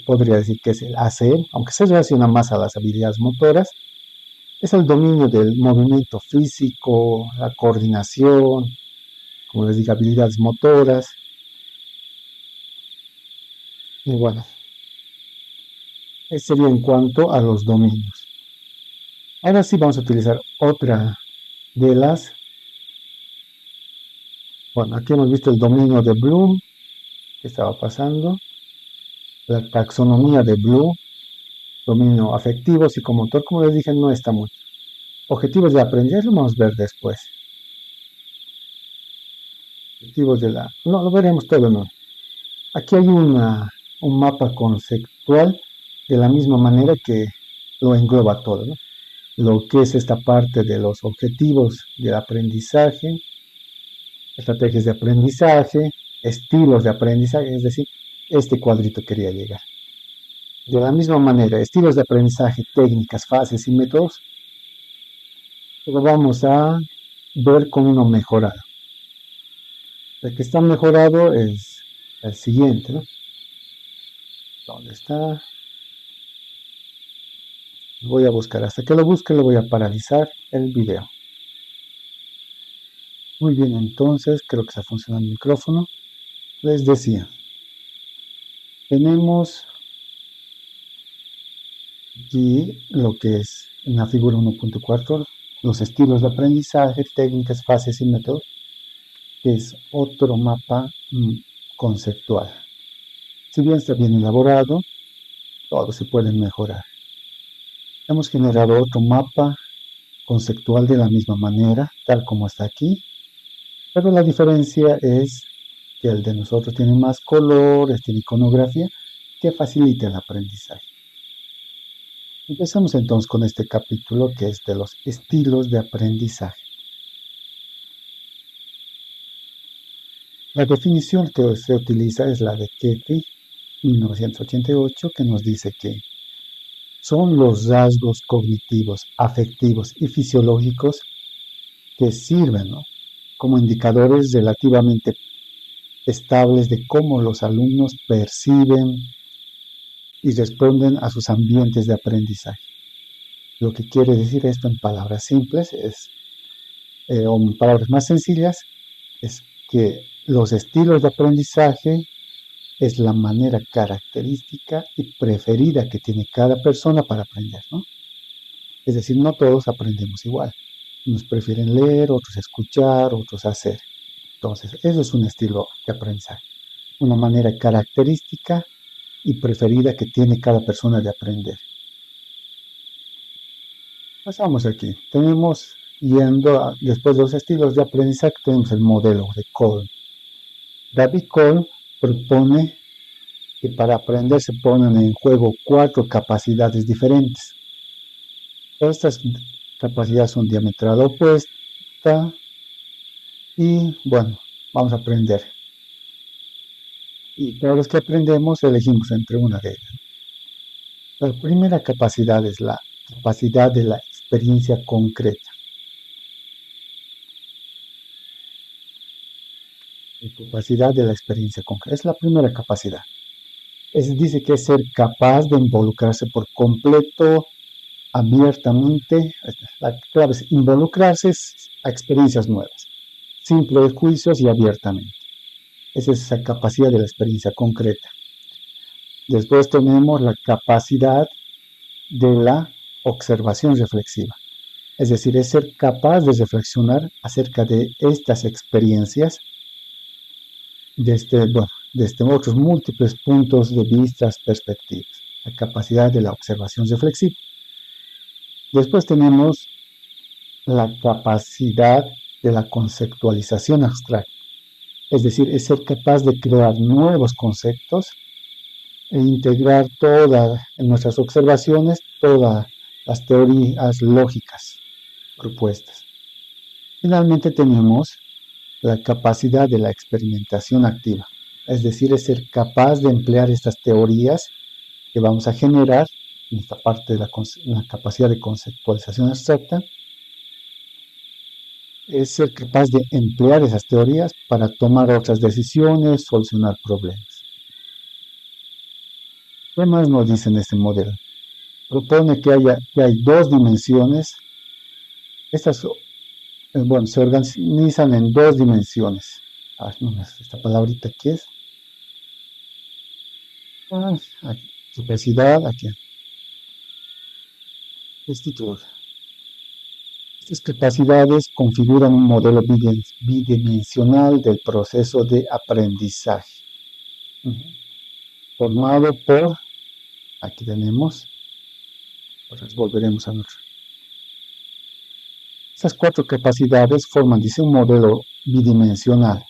podría decir que es el hacer, aunque se relaciona más a las habilidades motoras, es el dominio del movimiento físico, la coordinación, como les digo, habilidades motoras. Y bueno, eso sería en cuanto a los dominios. Ahora sí vamos a utilizar otra de las. Bueno, aquí hemos visto el dominio de Bloom, que estaba pasando, la taxonomía de Bloom, dominio afectivo, psicomotor, como les dije, no está mucho. Objetivos de aprender lo vamos a ver después. Objetivos de la. No, lo veremos todo, no. Aquí hay un mapa conceptual de la misma manera que lo engloba todo, ¿no? Lo que es esta parte de los objetivos del aprendizaje, estrategias de aprendizaje, estilos de aprendizaje, es decir, este cuadrito quería llegar. De la misma manera, estilos de aprendizaje, técnicas, fases y métodos, lo vamos a ver con uno mejorado. El que está mejorado es el siguiente, ¿no? ¿Dónde está? Voy a buscar. Hasta que lo busque, lo voy a paralizar el video. Muy bien, entonces creo que está funcionando el micrófono. Les decía, tenemos aquí lo que es en la figura 1.4, los estilos de aprendizaje, técnicas, fases y métodos, que es otro mapa conceptual. Si bien está bien elaborado, todo se puede mejorar. Hemos generado otro mapa conceptual de la misma manera, tal como está aquí, pero la diferencia es que el de nosotros tiene más colores, tiene iconografía, que facilita el aprendizaje. Empezamos entonces con este capítulo que es de los estilos de aprendizaje. La definición que se utiliza es la de Kefi, 1988, que nos dice que son los rasgos cognitivos, afectivos y fisiológicos que sirven, ¿no?, como indicadores relativamente estables de cómo los alumnos perciben y responden a sus ambientes de aprendizaje. Lo que quiere decir esto en palabras simples o en palabras más sencillas, es que los estilos de aprendizaje es la manera característica y preferida que tiene cada persona para aprender, ¿no? Es decir, no todos aprendemos igual. Unos prefieren leer, otros escuchar, otros hacer. Entonces, eso es un estilo de aprendizaje. Una manera característica y preferida que tiene cada persona de aprender. Pasamos aquí. Tenemos, después de los estilos de aprendizaje, tenemos el modelo de Cole. David Cole propone que para aprender se ponen en juego 4 capacidades diferentes. Estas capacidades son diametral opuesta y, bueno, vamos a aprender. Y cada vez que aprendemos, elegimos entre una de ellas. La primera capacidad es la capacidad de la experiencia concreta. La capacidad de la experiencia concreta es la primera capacidad. Dice que es ser capaz de involucrarse por completo, abiertamente. La clave es involucrarse a experiencias nuevas, sin prejuicios y abiertamente. Esa es esa capacidad de la experiencia concreta. Después tenemos la capacidad de la observación reflexiva. Es decir, es ser capaz de reflexionar acerca de estas experiencias desde otros múltiples puntos de vista, perspectivas. La capacidad de la observación reflexiva. Después tenemos la capacidad de la conceptualización abstracta. Es decir, es ser capaz de crear nuevos conceptos e integrar en nuestras observaciones todas las teorías lógicas propuestas. Finalmente tenemos la capacidad de la experimentación activa, es decir, es ser capaz de emplear estas teorías que vamos a generar en esta parte de la capacidad de conceptualización abstracta, es ser capaz de emplear esas teorías para tomar otras decisiones, solucionar problemas. ¿Qué más nos dice en este modelo? Propone que hay dos dimensiones. Estas, se organizan en dos dimensiones. Esta palabrita aquí es. Aquí, diversidad, aquí. Estas capacidades configuran un modelo bidimensional del proceso de aprendizaje, formado por, aquí tenemos, pues volveremos a nuestro. Esas cuatro capacidades forman, dice, un modelo bidimensional,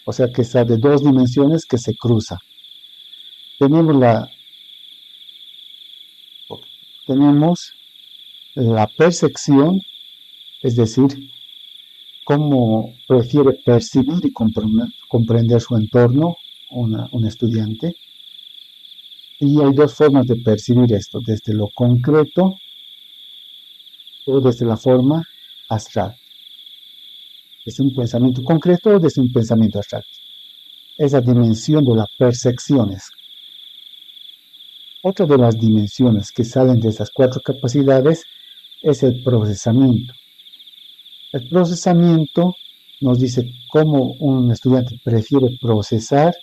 o sea que está de dos dimensiones que se cruzan. Tenemos la percepción, es decir, cómo prefiere percibir y comprender su entorno un estudiante. Y hay dos formas de percibir esto, desde lo concreto o desde la forma abstracta. Desde un pensamiento concreto o desde un pensamiento abstracto. Esa dimensión de la percepción es. Otra de las dimensiones que salen de esas cuatro capacidades es el procesamiento. El procesamiento nos dice cómo un estudiante prefiere procesar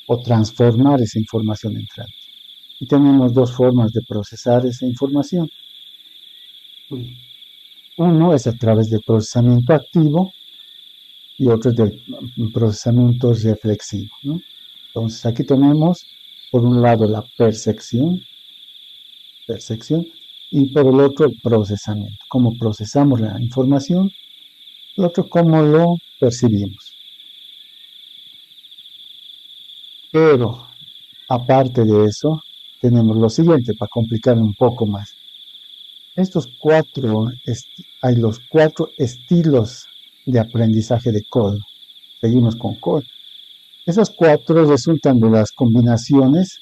o transformar esa información entrante. Y tenemos dos formas de procesar esa información. Uno es a través del procesamiento activo y otro es del procesamiento reflexivo, ¿no? Entonces aquí tenemos por un lado la percepción y por el otro el procesamiento, cómo procesamos la información, el otro cómo lo percibimos. Pero aparte de eso, tenemos lo siguiente para complicar un poco más. Hay los cuatro estilos de aprendizaje de Kolb. Seguimos con Kolb. Esos cuatro resultan de las combinaciones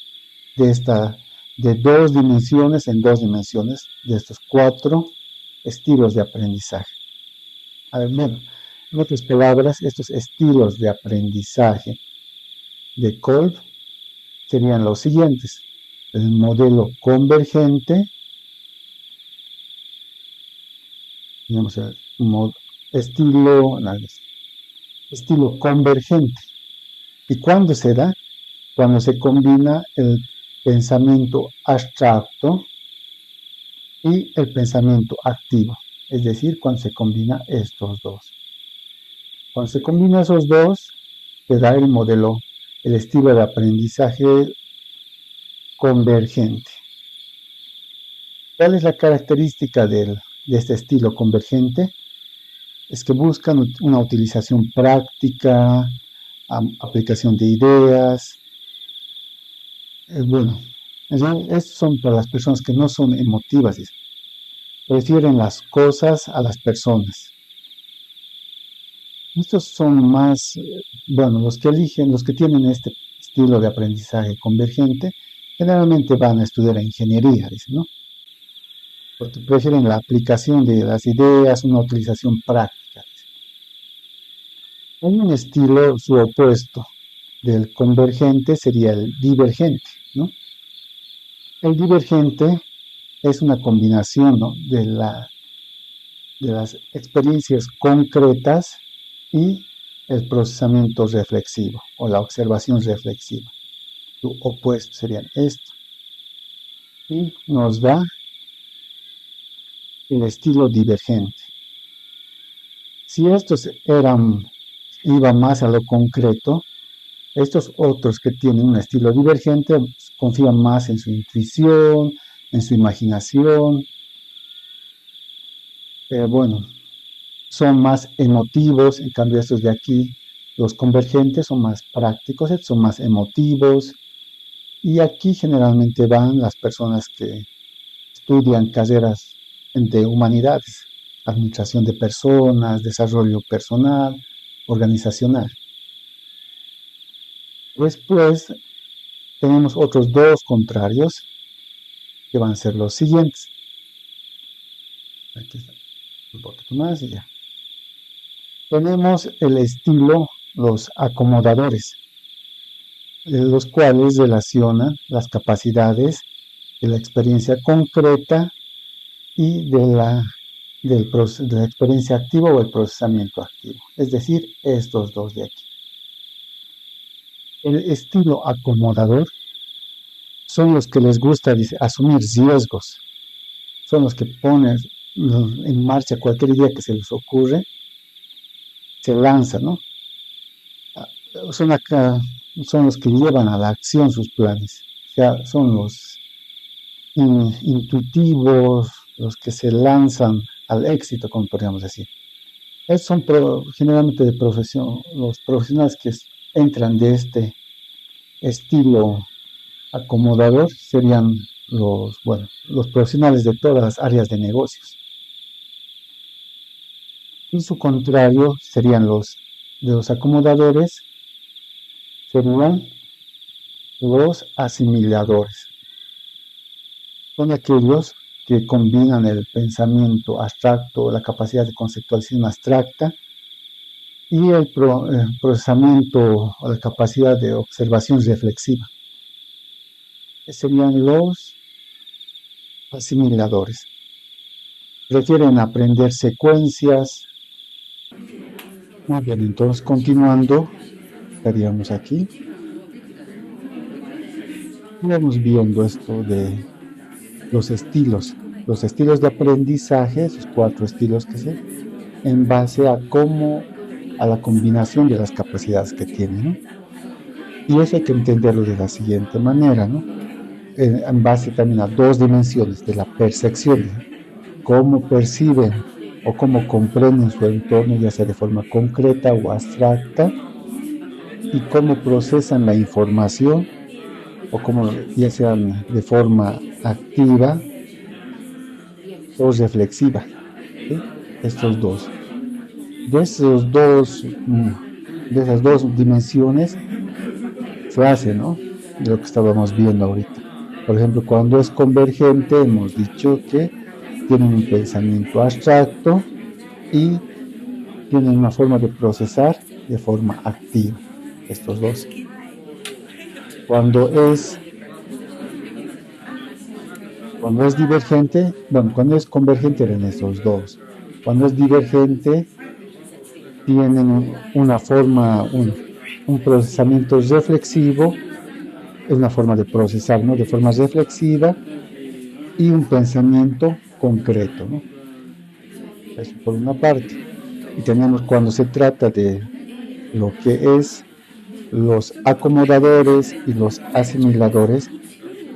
de dos dimensiones en dos dimensiones, de estos cuatro estilos de aprendizaje. En otras palabras, estos estilos de aprendizaje de Kolb serían los siguientes: el modelo convergente, tenemos el estilo convergente. ¿Y cuándo se da? Cuando se combina el pensamiento abstracto y el pensamiento activo, es decir, cuando se combina estos dos. Cuando se combina esos dos, se da el estilo de aprendizaje convergente. ¿Cuál es la característica de este estilo convergente? Es que buscan una utilización práctica, aplicación de ideas. Estos son para las personas que no son emotivas, prefieren las cosas a las personas. Estos son más, los que tienen este estilo de aprendizaje convergente, generalmente van a estudiar ingeniería, ¿no? Porque prefieren la aplicación de las ideas, una utilización práctica. Hay un estilo, su opuesto del convergente sería el divergente, ¿no? El divergente es una combinación, ¿no?, de las experiencias concretas y el procesamiento reflexivo o la observación reflexiva. Su opuesto serían esto. Y nos da el estilo divergente. Si estos iban más a lo concreto, estos otros que tienen un estilo divergente confían más en su intuición, en su imaginación. Son más emotivos. En cambio, estos de aquí, los convergentes, son más prácticos, son más emotivos. Y aquí generalmente van las personas que estudian carreras de humanidades, administración de personas, desarrollo personal, organizacional. Después tenemos otros dos contrarios. que van a ser los siguientes. Aquí está, un poquito más y ya. Tenemos el estilo, los acomodadores, los cuales relacionan las capacidades de la experiencia concreta y de la experiencia activa o el procesamiento activo, es decir, estos dos de aquí. El estilo acomodador son los que les gusta asumir riesgos, son los que ponen en marcha cualquier idea que se les ocurre, se lanza, ¿no? Son los que llevan a la acción sus planes, o sea, son los intuitivos, los que se lanzan al éxito, como podríamos decir. Estos son generalmente de profesión, los profesionales que entran de este estilo acomodador serían los profesionales de todas las áreas de negocios. Y su contrario serían los acomodadores, serían los asimiladores. Son aquellos que combinan el pensamiento abstracto, la capacidad de conceptualización abstracta y el procesamiento o la capacidad de observación reflexiva. Serían los asimiladores. Prefieren aprender secuencias. Muy bien, entonces continuando, estaríamos aquí. Vamos viendo esto de los estilos de aprendizaje, esos 4 estilos que se, en base a la combinación de las capacidades que tienen, ¿no? Y eso hay que entenderlo de la siguiente manera, ¿no? En base también a 2 dimensiones de la percepción, ¿no? Cómo perciben o cómo comprenden su entorno, ya sea de forma concreta o abstracta, y cómo procesan la información, o cómo, ya sean de forma activa o reflexiva, ¿sí? Estos dos. De esas dos dimensiones se hace, ¿no? De lo que estábamos viendo ahorita. Por ejemplo, cuando es convergente, hemos dicho que tienen un pensamiento abstracto y tienen una forma de procesar de forma activa, estos dos. Cuando es divergente, cuando es convergente eran estos dos. Cuando es divergente, tienen una forma, un procesamiento reflexivo, es una forma de procesar, ¿no? De forma reflexiva y un pensamiento concreto, ¿no? Eso por una parte. Y tenemos cuando se trata de lo que es los acomodadores y los asimiladores,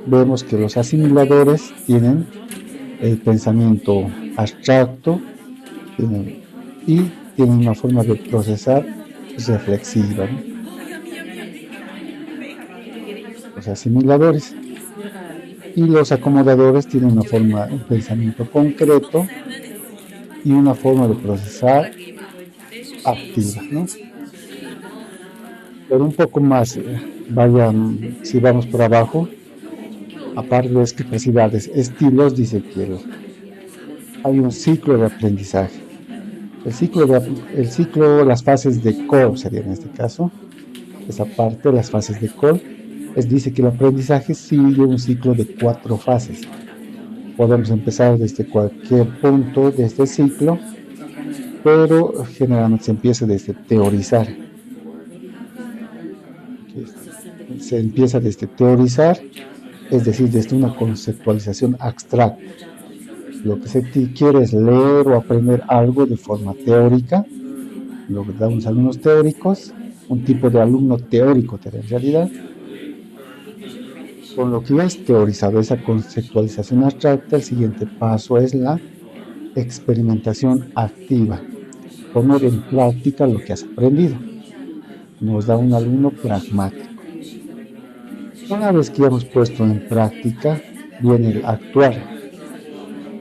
vemos que los asimiladores tienen el pensamiento abstracto y tienen una forma de procesar reflexiva, ¿no? Los asimiladores. Y los acomodadores tienen un pensamiento concreto y una forma de procesar activa, ¿no? Pero un poco más, si vamos por abajo, aparte de las capacidades, estilos, dice que hay un ciclo de aprendizaje. El ciclo, las fases de Cole sería en este caso, esa parte, las fases de Cole, dice que el aprendizaje sigue un ciclo de 4 fases. Podemos empezar desde cualquier punto de este ciclo, pero generalmente se empieza desde teorizar. Se empieza desde teorizar, es decir, desde una conceptualización abstracta. Lo que se quiere es leer o aprender algo de forma teórica, lo que damos alumnos teóricos, un tipo de alumno teórico en realidad, con lo que ya es teorizado, esa conceptualización abstracta. El siguiente paso es la experimentación activa, poner en práctica lo que has aprendido. Nos da un alumno pragmático. Una vez que ya hemos puesto en práctica, viene el actuar,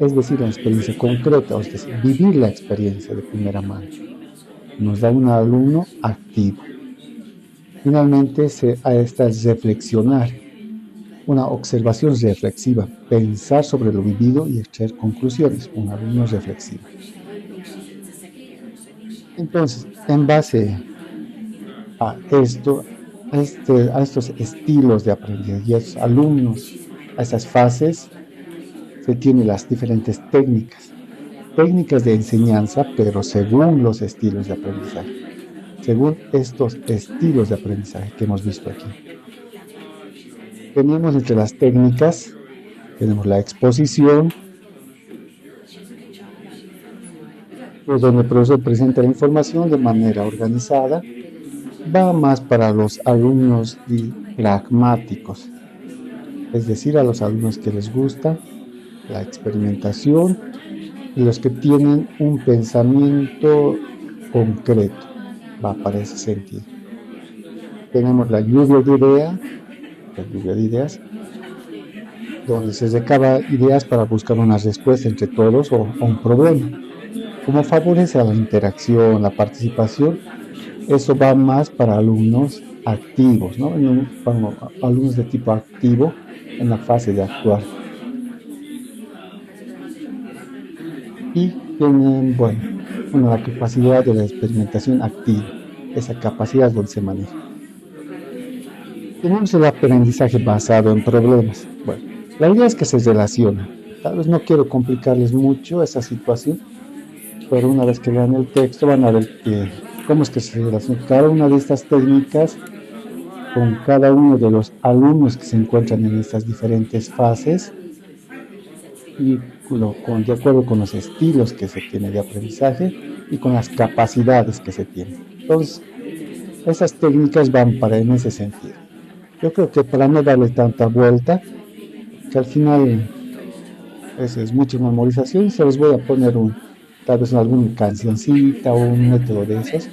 es decir, la experiencia concreta, es decir, vivir la experiencia de primera mano. Nos da un alumno activo. Finalmente, a esta es reflexionar, una observación reflexiva, pensar sobre lo vivido y extraer conclusiones, un alumno reflexivo. Entonces, en base a esto, a estos estilos de aprendizaje y a estos alumnos, a esas fases, se tienen las diferentes técnicas de enseñanza, pero según los estilos de aprendizaje, según estos estilos de aprendizaje que hemos visto aquí. Tenemos entre las técnicas, tenemos la exposición, donde el profesor presenta la información de manera organizada, va más para los alumnos pragmáticos, es decir, a los alumnos que les gusta la experimentación y los que tienen un pensamiento concreto, va para ese sentido. Tenemos la lluvia de ideas, donde se recaba ideas para buscar una respuesta entre todos o un problema. Como favorece a la interacción, la participación, eso va más para alumnos activos, ¿no? Alumnos de tipo activo en la fase de actuar. Y tienen, la capacidad de la experimentación activa, esa capacidad donde se maneja. Tenemos el aprendizaje basado en problemas. Bueno, la idea es que se relaciona. Tal vez no quiero complicarles mucho esa situación, pero una vez que vean el texto van a ver cómo es que se relaciona cada una de estas técnicas con cada uno de los alumnos que se encuentran en estas diferentes fases y de acuerdo con los estilos que se tiene de aprendizaje y con las capacidades que se tienen. Entonces, esas técnicas van en ese sentido. Yo creo que para no darle tanta vuelta, que al final es mucha memorización, se les voy a poner tal vez alguna cancioncita o un método de esos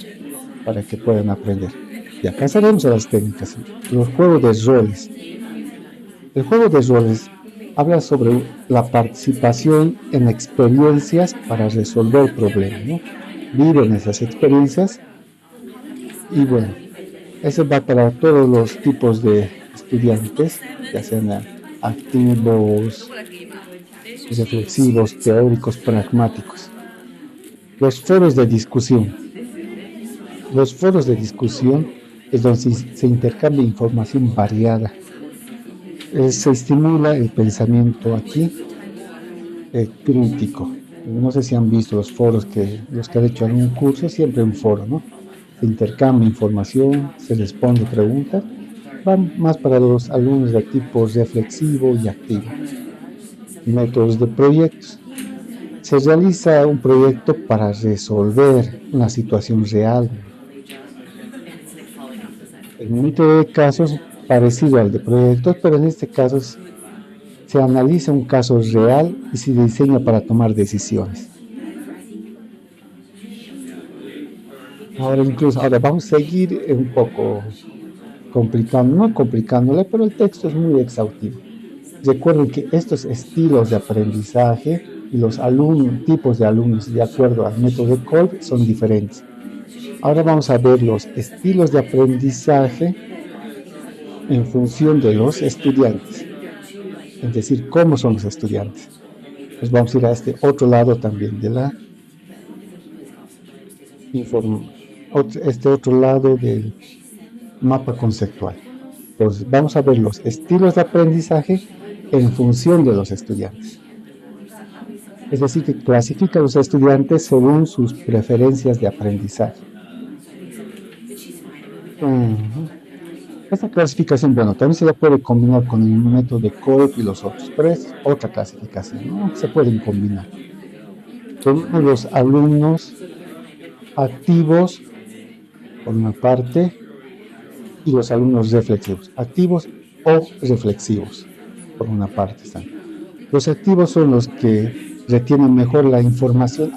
para que puedan aprender. Y acá sabemos las técnicas, los juegos de roles. El juego de roles habla sobre la participación en experiencias para resolver problemas, ¿no? Viven esas experiencias y eso va para todos los tipos de estudiantes, ya sean activos, reflexivos, teóricos, pragmáticos. Los foros de discusión. Los foros de discusión es donde se intercambia información variada. Se estimula el pensamiento aquí crítico. No sé si han visto los foros los que han hecho algún curso, siempre un foro, ¿no? Se intercambia información, se responde preguntas, van más para los alumnos de tipo reflexivo y activo. Métodos de proyectos. Se realiza un proyecto para resolver una situación real. El método de casos parecido al de proyectos, pero en este caso se analiza un caso real y se diseña para tomar decisiones. Ahora vamos a seguir un poco no complicándole, pero el texto es muy exhaustivo. Recuerden que estos estilos de aprendizaje y los tipos de alumnos de acuerdo al método de Kolb son diferentes. Ahora vamos a ver los estilos de aprendizaje en función de los estudiantes, es decir, cómo son los estudiantes. Pues vamos a ir a este otro lado también de la otro lado del mapa conceptual. Entonces, vamos a ver los estilos de aprendizaje en función de los estudiantes. Es decir, que clasifica a los estudiantes según sus preferencias de aprendizaje. Esta clasificación, también se la puede combinar con el método de Kolb y los otros, pero es otra clasificación, ¿no? Se pueden combinar. Son los alumnos activos, por una parte, y los alumnos reflexivos, activos o reflexivos, por una parte están. Los activos son los que retienen mejor la información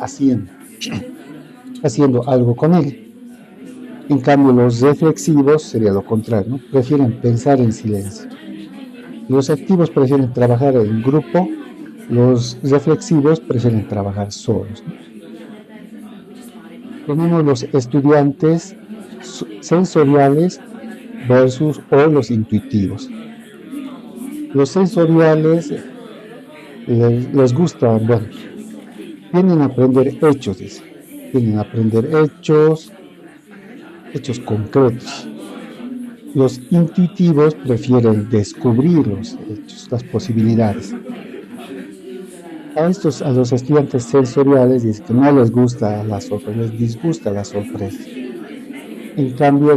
haciendo algo con él. En cambio, los reflexivos sería lo contrario, ¿no? Prefieren pensar en silencio. Los activos prefieren trabajar en grupo, los reflexivos prefieren trabajar solos, ¿no? Tenemos los estudiantes sensoriales versus los intuitivos. Los sensoriales les gusta, bueno, tienen a aprender hechos, dice. Tienen a aprender hechos concretos. Los intuitivos prefieren descubrir los hechos, las posibilidades. A los estudiantes sensoriales dice que no les gusta la sorpresa, les disgusta la sorpresa. En cambio,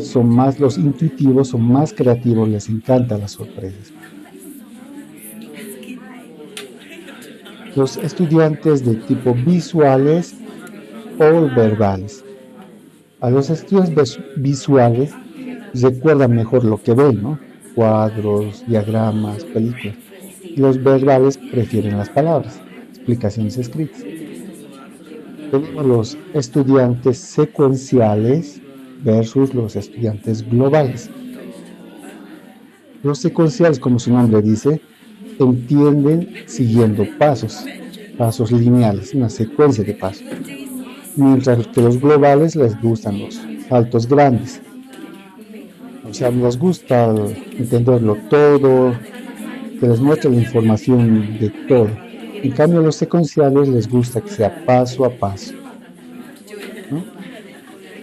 los intuitivos, son más creativos, les encantan las sorpresas. Los estudiantes de tipo visuales o verbales. A los estudiantes visuales recuerdan mejor lo que ven, ¿no? Cuadros, diagramas, películas. Y los verbales prefieren las palabras, explicaciones escritas. Tenemos los estudiantes secuenciales versus los estudiantes globales. Los secuenciales, como su nombre dice, entienden siguiendo pasos lineales, una secuencia de pasos. Mientras que los globales les gustan los saltos grandes. O sea, les gusta entenderlo todo, que les muestre la información de todo. En cambio, a los secuenciales les gusta que sea paso a paso, ¿no?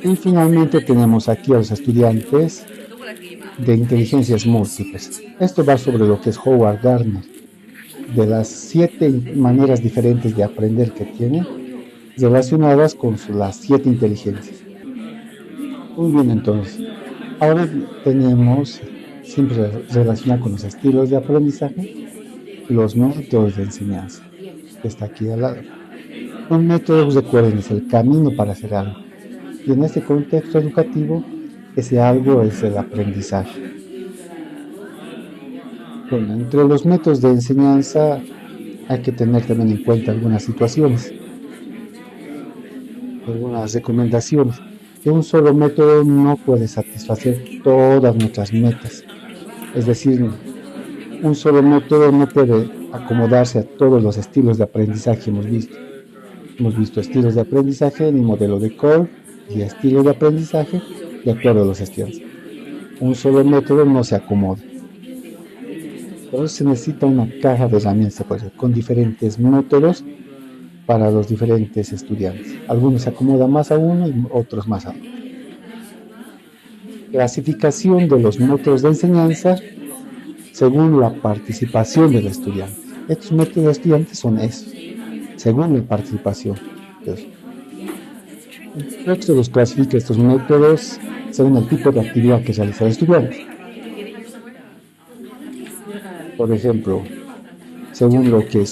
Y finalmente tenemos aquí a los estudiantes de inteligencias múltiples. Esto va sobre lo que es Howard Gardner, de las 7 maneras diferentes de aprender que tiene, relacionadas con las 7 inteligencias. Muy bien, entonces, ahora tenemos, siempre relacionado con los estilos de aprendizaje, los métodos de enseñanza, que está aquí al lado. Un método, recuerden, es el camino para hacer algo. Y en este contexto educativo, ese algo es el aprendizaje. Bueno, entre los métodos de enseñanza hay que tener también en cuenta algunas situaciones, algunas recomendaciones. Que un solo método no puede satisfacer todas nuestras metas. Es decir, un solo método no puede acomodarse a todos los estilos de aprendizaje que hemos visto. Hemos visto estilos de aprendizaje en el modelo de Cole y estilos de aprendizaje de acuerdo a los estudiantes. Un solo método no se acomoda. Entonces se necesita una caja de herramientas con diferentes métodos para los diferentes estudiantes. Algunos se acomodan más a uno y otros más a otro. Clasificación de los métodos de enseñanza según la participación del estudiante. Estos métodos de estudiantes son esos, según la participación. Entonces, el texto los clasifica estos métodos según el tipo de actividad que realiza el estudiante. Por ejemplo, según lo que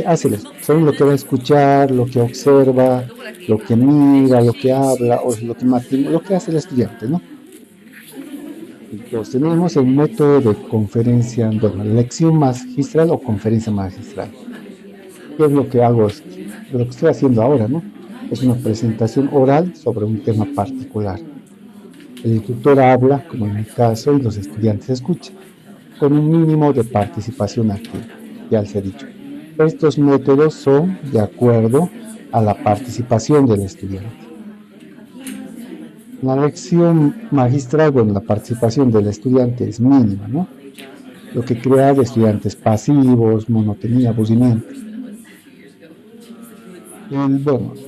hace, según lo que va a escuchar, lo que observa, lo que mira, lo que habla, o lo que hace el estudiante, ¿no? Entonces tenemos el método de conferencia, bueno, lección magistral o conferencia magistral. ¿Qué es lo que hago? Lo que estoy haciendo ahora, ¿no? Es una presentación oral sobre un tema particular. El instructor habla, como en mi caso, y los estudiantes escuchan, con un mínimo de participación activa, ya les he dicho. Estos métodos son de acuerdo a la participación del estudiante. La lección magistral, bueno, la participación del estudiante es mínima, ¿no? Lo que crea de estudiantes pasivos, monotonía, aburrimiento.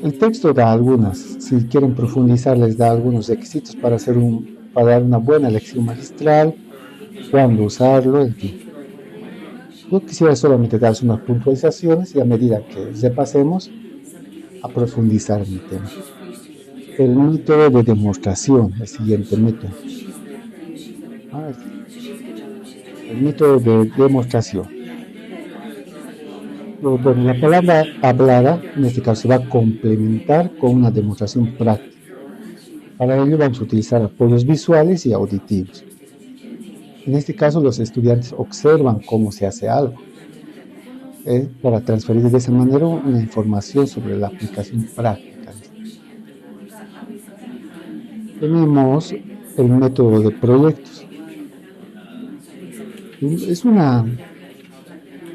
El texto da algunas, si quieren profundizar, les da algunos requisitos para dar una buena lección magistral, cuándo usarlo, en fin. Yo quisiera solamente darles unas puntualizaciones y a medida que repasemos, a profundizar en el tema. El método de demostración, el siguiente método. El método de demostración. Bueno, la palabra hablada, en este caso, se va a complementar con una demostración práctica. Para ello vamos a utilizar apoyos visuales y auditivos. En este caso, los estudiantes observan cómo se hace algo, para transferir de esa manera una información sobre la aplicación práctica. Tenemos el método de proyectos.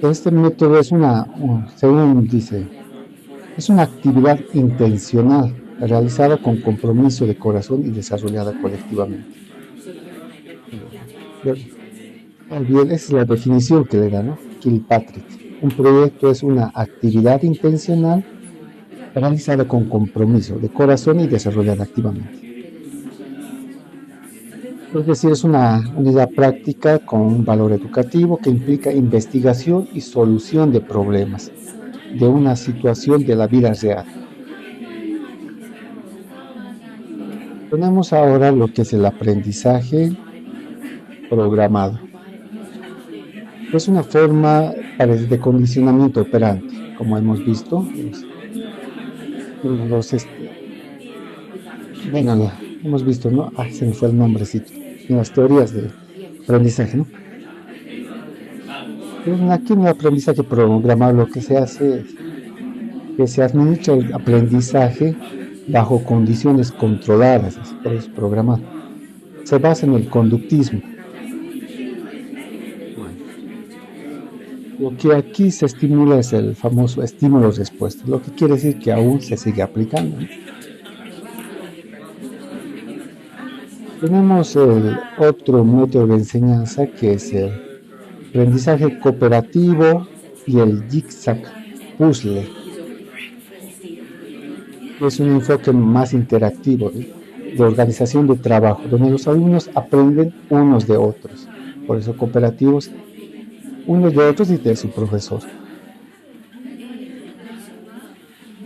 Este método es según dice, es una actividad intencional realizada con compromiso de corazón y desarrollada colectivamente. Bien, esa es la definición que le da, ¿no? Kilpatrick. Un proyecto es una actividad intencional realizada con compromiso de corazón y desarrollada activamente. Es decir, es una unidad práctica con un valor educativo que implica investigación y solución de problemas de una situación de la vida real. Tenemos ahora lo que es el aprendizaje programado. Es una forma de condicionamiento operante, como hemos visto. Los, bueno, hemos visto, ¿no? Ah, se me fue el nombrecito. En las teorías del aprendizaje, ¿no? Aquí en el aprendizaje programado lo que se hace es que se administra el aprendizaje bajo condiciones controladas, así por eso programado. Se basa en el conductismo. Bueno, lo que aquí se estimula es el famoso estímulo-respuesta, lo que quiere decir que aún se sigue aplicando, ¿no? Tenemos el otro método de enseñanza que es el aprendizaje cooperativo y el zigzag puzzle. Es un enfoque más interactivo de organización de trabajo, donde los alumnos aprenden unos de otros. Por eso cooperativos, unos de otros y de su profesor.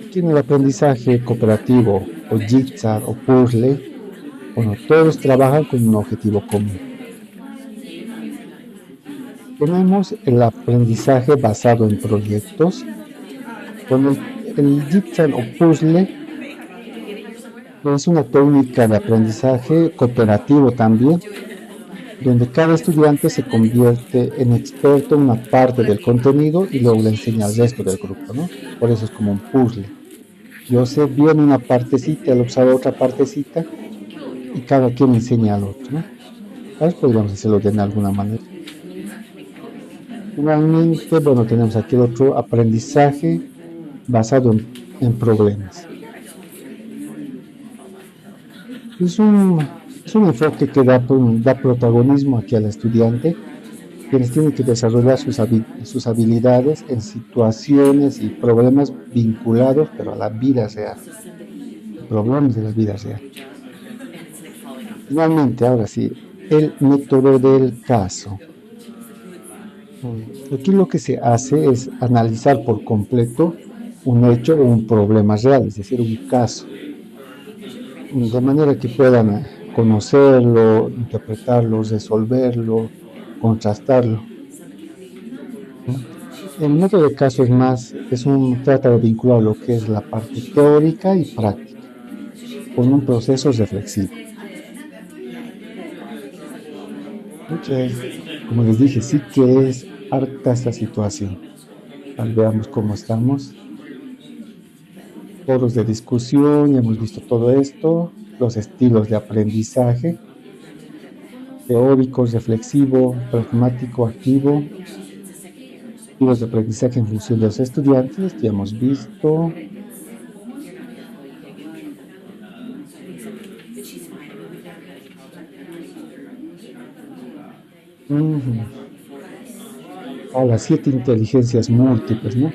Aquí en el aprendizaje cooperativo o zigzag o puzzle, bueno, todos trabajan con un objetivo común. Tenemos el aprendizaje basado en proyectos. Con el zigzag o puzzle es una técnica de aprendizaje cooperativo también, donde cada estudiante se convierte en experto en una parte del contenido y luego le enseña al resto del grupo, ¿no? Por eso es como un puzzle. Yo sé bien una partecita, él observa otra partecita y cada quien enseña al otro, ¿no? A ver, podríamos hacerlo de alguna manera. Finalmente, bueno, tenemos aquí el otro aprendizaje basado en problemas. Es un enfoque que da protagonismo aquí al estudiante, quienes tienen que desarrollar sus habilidades en situaciones y problemas vinculados, pero a la vida real, problemas de la vida real. Finalmente, ahora sí, el método del caso. Aquí lo que se hace es analizar por completo un hecho o un problema real, es decir, un caso, de manera que puedan conocerlo, interpretarlo, resolverlo, contrastarlo. El método de caso trata de vincular lo que es la parte teórica y práctica con un proceso reflexivo. Como les dije, sí que es harta esta situación. Veamos cómo estamos. Foros de discusión, ya hemos visto todo esto, los estilos de aprendizaje, teórico, reflexivo, pragmático, activo, estilos de aprendizaje en función de los estudiantes, ya hemos visto. Las 7 inteligencias múltiples, ¿no?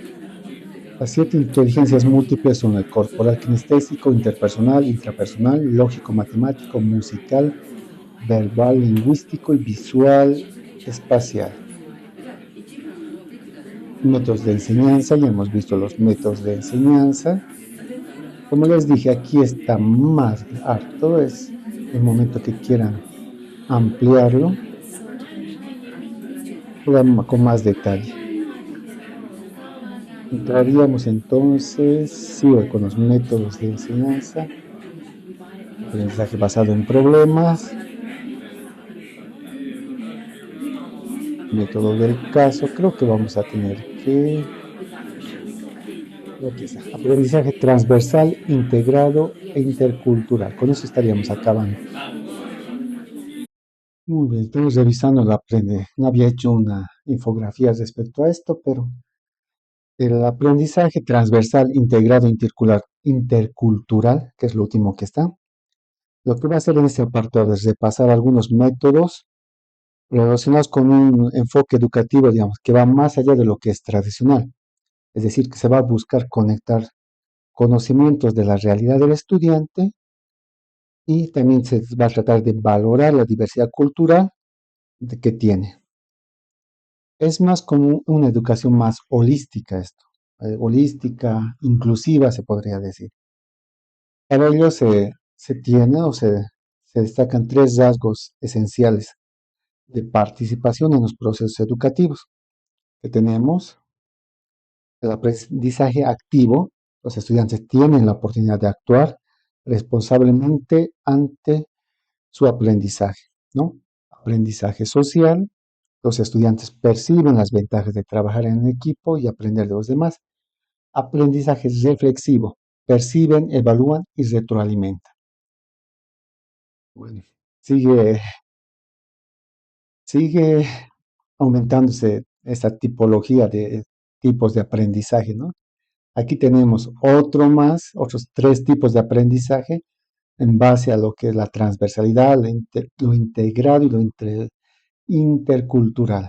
Las 7 inteligencias múltiples son el corporal, kinestésico, interpersonal, intrapersonal, lógico, matemático, musical, verbal, lingüístico y visual, espacial. Métodos de enseñanza, ya hemos visto los métodos de enseñanza. Como les dije, aquí está más harto, es el momento que quieran ampliarlo con más detalle. Entraríamos entonces, sigo con los métodos de enseñanza, aprendizaje basado en problemas, método del caso, creo que vamos a tener que, aprendizaje transversal, integrado e intercultural, con eso estaríamos acabando. Muy bien, estamos revisando la aprende. No había hecho una infografía respecto a esto, pero el aprendizaje transversal, integrado, intercultural, que es lo último que está, lo que va a hacer en este apartado es repasar algunos métodos relacionados con un enfoque educativo, digamos, que va más allá de lo que es tradicional. Es decir, que se va a buscar conectar conocimientos de la realidad del estudiante y también se va a tratar de valorar la diversidad cultural que tiene. Es más como una educación más holística esto, holística, inclusiva se podría decir. Para ello se tiene o se destacan tres rasgos esenciales de participación en los procesos educativos que tenemos. El aprendizaje activo, los estudiantes tienen la oportunidad de actuar responsablemente ante su aprendizaje, ¿no? Aprendizaje social, los estudiantes perciben las ventajas de trabajar en equipo y aprender de los demás. Aprendizaje reflexivo, perciben, evalúan y retroalimentan. Bueno, sigue, sigue aumentándose esta tipología de tipos de aprendizaje, ¿no? Aquí tenemos otros tres tipos de aprendizaje en base a lo que es la transversalidad, lo integrado y lo intercultural.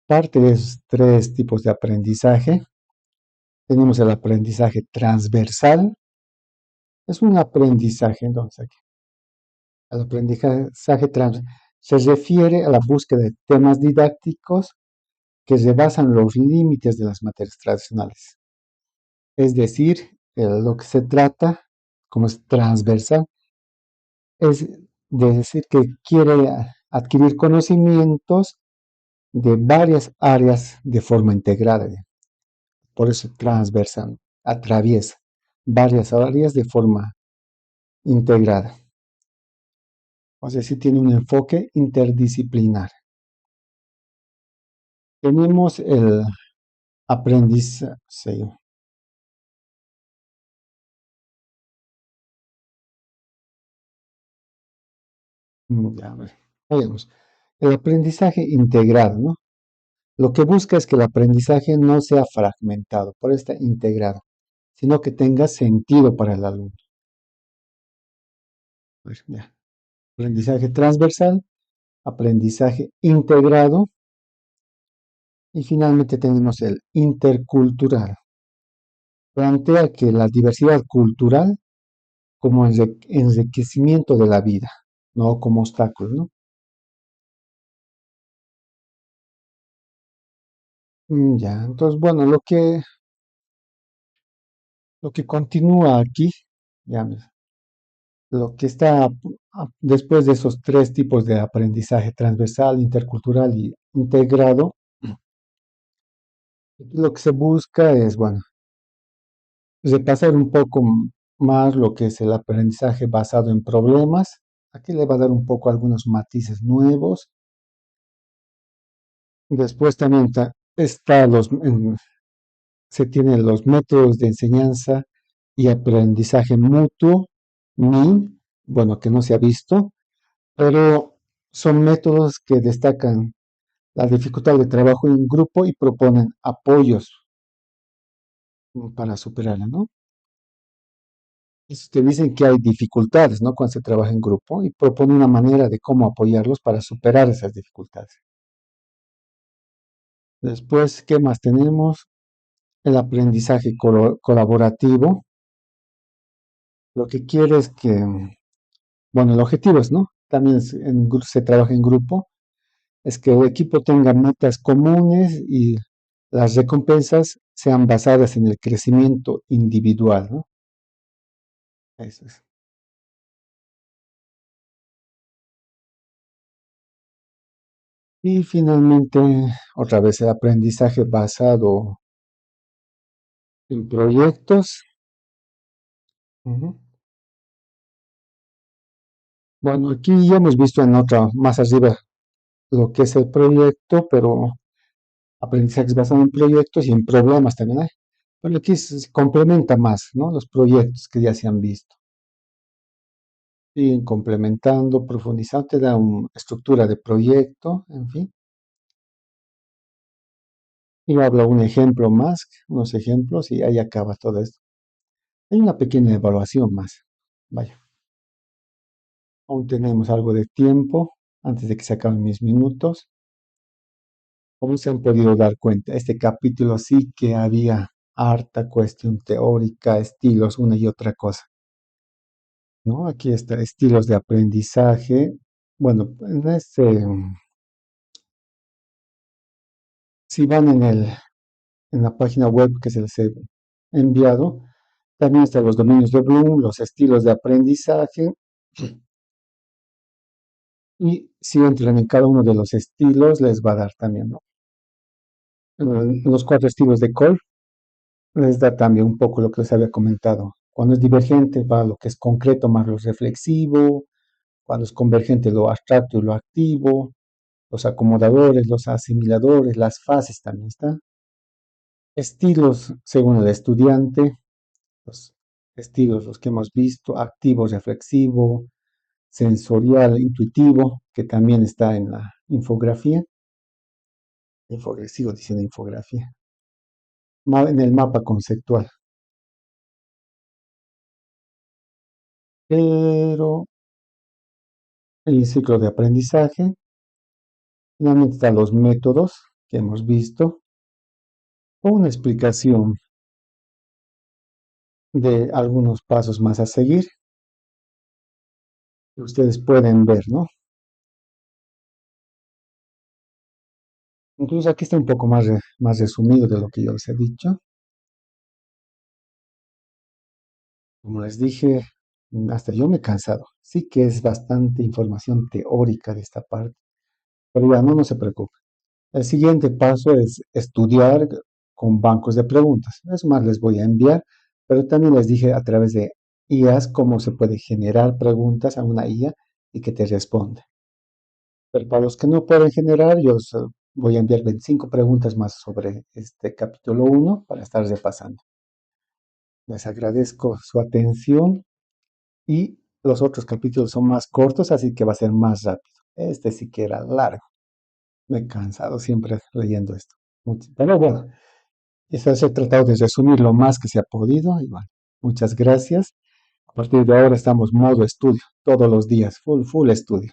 Parte de esos tres tipos de aprendizaje, tenemos el aprendizaje transversal, es un aprendizaje, entonces, aquí, el aprendizaje transversal se refiere a la búsqueda de temas didácticos que rebasan los límites de las materias tradicionales. Es decir, lo que se trata, como es transversal, es de decir que quiere adquirir conocimientos de varias áreas de forma integrada. Por eso transversal, atraviesa varias áreas de forma integrada. O sea, sí tiene un enfoque interdisciplinar. Tenemos el aprendizaje, sí, ya, a ver, veamos. El aprendizaje integrado, ¿no? Lo que busca es que el aprendizaje no sea fragmentado, por eso está integrado, sino que tenga sentido para el alumno. Pues, ya. Aprendizaje transversal, aprendizaje integrado y finalmente tenemos el intercultural. Plantea que la diversidad cultural como enriquecimiento de la vida, no como obstáculo, ¿no? Ya, entonces, bueno, lo que continúa aquí, ya, lo que está después de esos tres tipos de aprendizaje transversal, intercultural y integrado, lo que se busca es, bueno, repasar un poco más lo que es el aprendizaje basado en problemas. Aquí le va a dar un poco algunos matices nuevos. Después también está se tienen los métodos de enseñanza y aprendizaje mutuo, MIM, bueno, que no se ha visto, pero son métodos que destacan la dificultad de trabajo en grupo y proponen apoyos para superarla, ¿no? Te dicen que hay dificultades, ¿no? Cuando se trabaja en grupo y propone una manera de cómo apoyarlos para superar esas dificultades. Después, ¿qué más tenemos? El aprendizaje colaborativo. Lo que quiere es que, bueno, el objetivo es, ¿no? También se trabaja en grupo, es que el equipo tenga metas comunes y las recompensas sean basadas en el crecimiento individual, ¿no? Eso es. Y finalmente, otra vez el aprendizaje basado en proyectos. Ujú. Bueno, aquí ya hemos visto en otra, más arriba, lo que es el proyecto, pero aprendizajes basados en proyectos y en problemas también hay. Pero aquí se complementa más, ¿no? Los proyectos que ya se han visto. Siguen complementando, profundizando, te da una estructura de proyecto, en fin. Y habla un ejemplo más, unos ejemplos, y ahí acaba todo esto. Hay una pequeña evaluación más. Vaya. Aún tenemos algo de tiempo antes de que se acaben mis minutos. Como se han podido dar cuenta, este capítulo sí que había harta cuestión teórica, estilos, una y otra cosa, ¿no? Aquí está, estilos de aprendizaje. Bueno, si van en la página web que se les he enviado, también están los dominios de Bloom, los estilos de aprendizaje, y si entran en cada uno de los estilos, les va a dar también, ¿no? Los cuatro estilos de Cole les da también un poco lo que les había comentado. Cuando es divergente va lo que es concreto más lo reflexivo, cuando es convergente lo abstracto y lo activo, los acomodadores, los asimiladores, las fases también está. Estilos según el estudiante, los estilos los que hemos visto, activo, reflexivo, sensorial, intuitivo, que también está en la infografía. Sigo diciendo infografía. En el mapa conceptual. Pero el ciclo de aprendizaje, finalmente están los métodos que hemos visto, o una explicación de algunos pasos más a seguir que ustedes pueden ver, ¿no? Incluso aquí está un poco más resumido de lo que yo les he dicho. Como les dije, hasta yo me he cansado. Sí que es bastante información teórica de esta parte, pero ya no se preocupe. El siguiente paso es estudiar con bancos de preguntas. Es más, les voy a enviar, pero también les dije a través de IAs cómo se puede generar preguntas a una IA y que te responde. Pero para los que no pueden generar, yo os voy a enviar 25 preguntas más sobre este capítulo 1 para estar repasando. Les agradezco su atención y los otros capítulos son más cortos, así que va a ser más rápido. Este sí que era largo. Me he cansado siempre leyendo esto. Pero bueno, eso he tratado de resumir lo más que se ha podido. Y bueno, muchas gracias. A partir de ahora estamos modo estudio, todos los días, full estudio.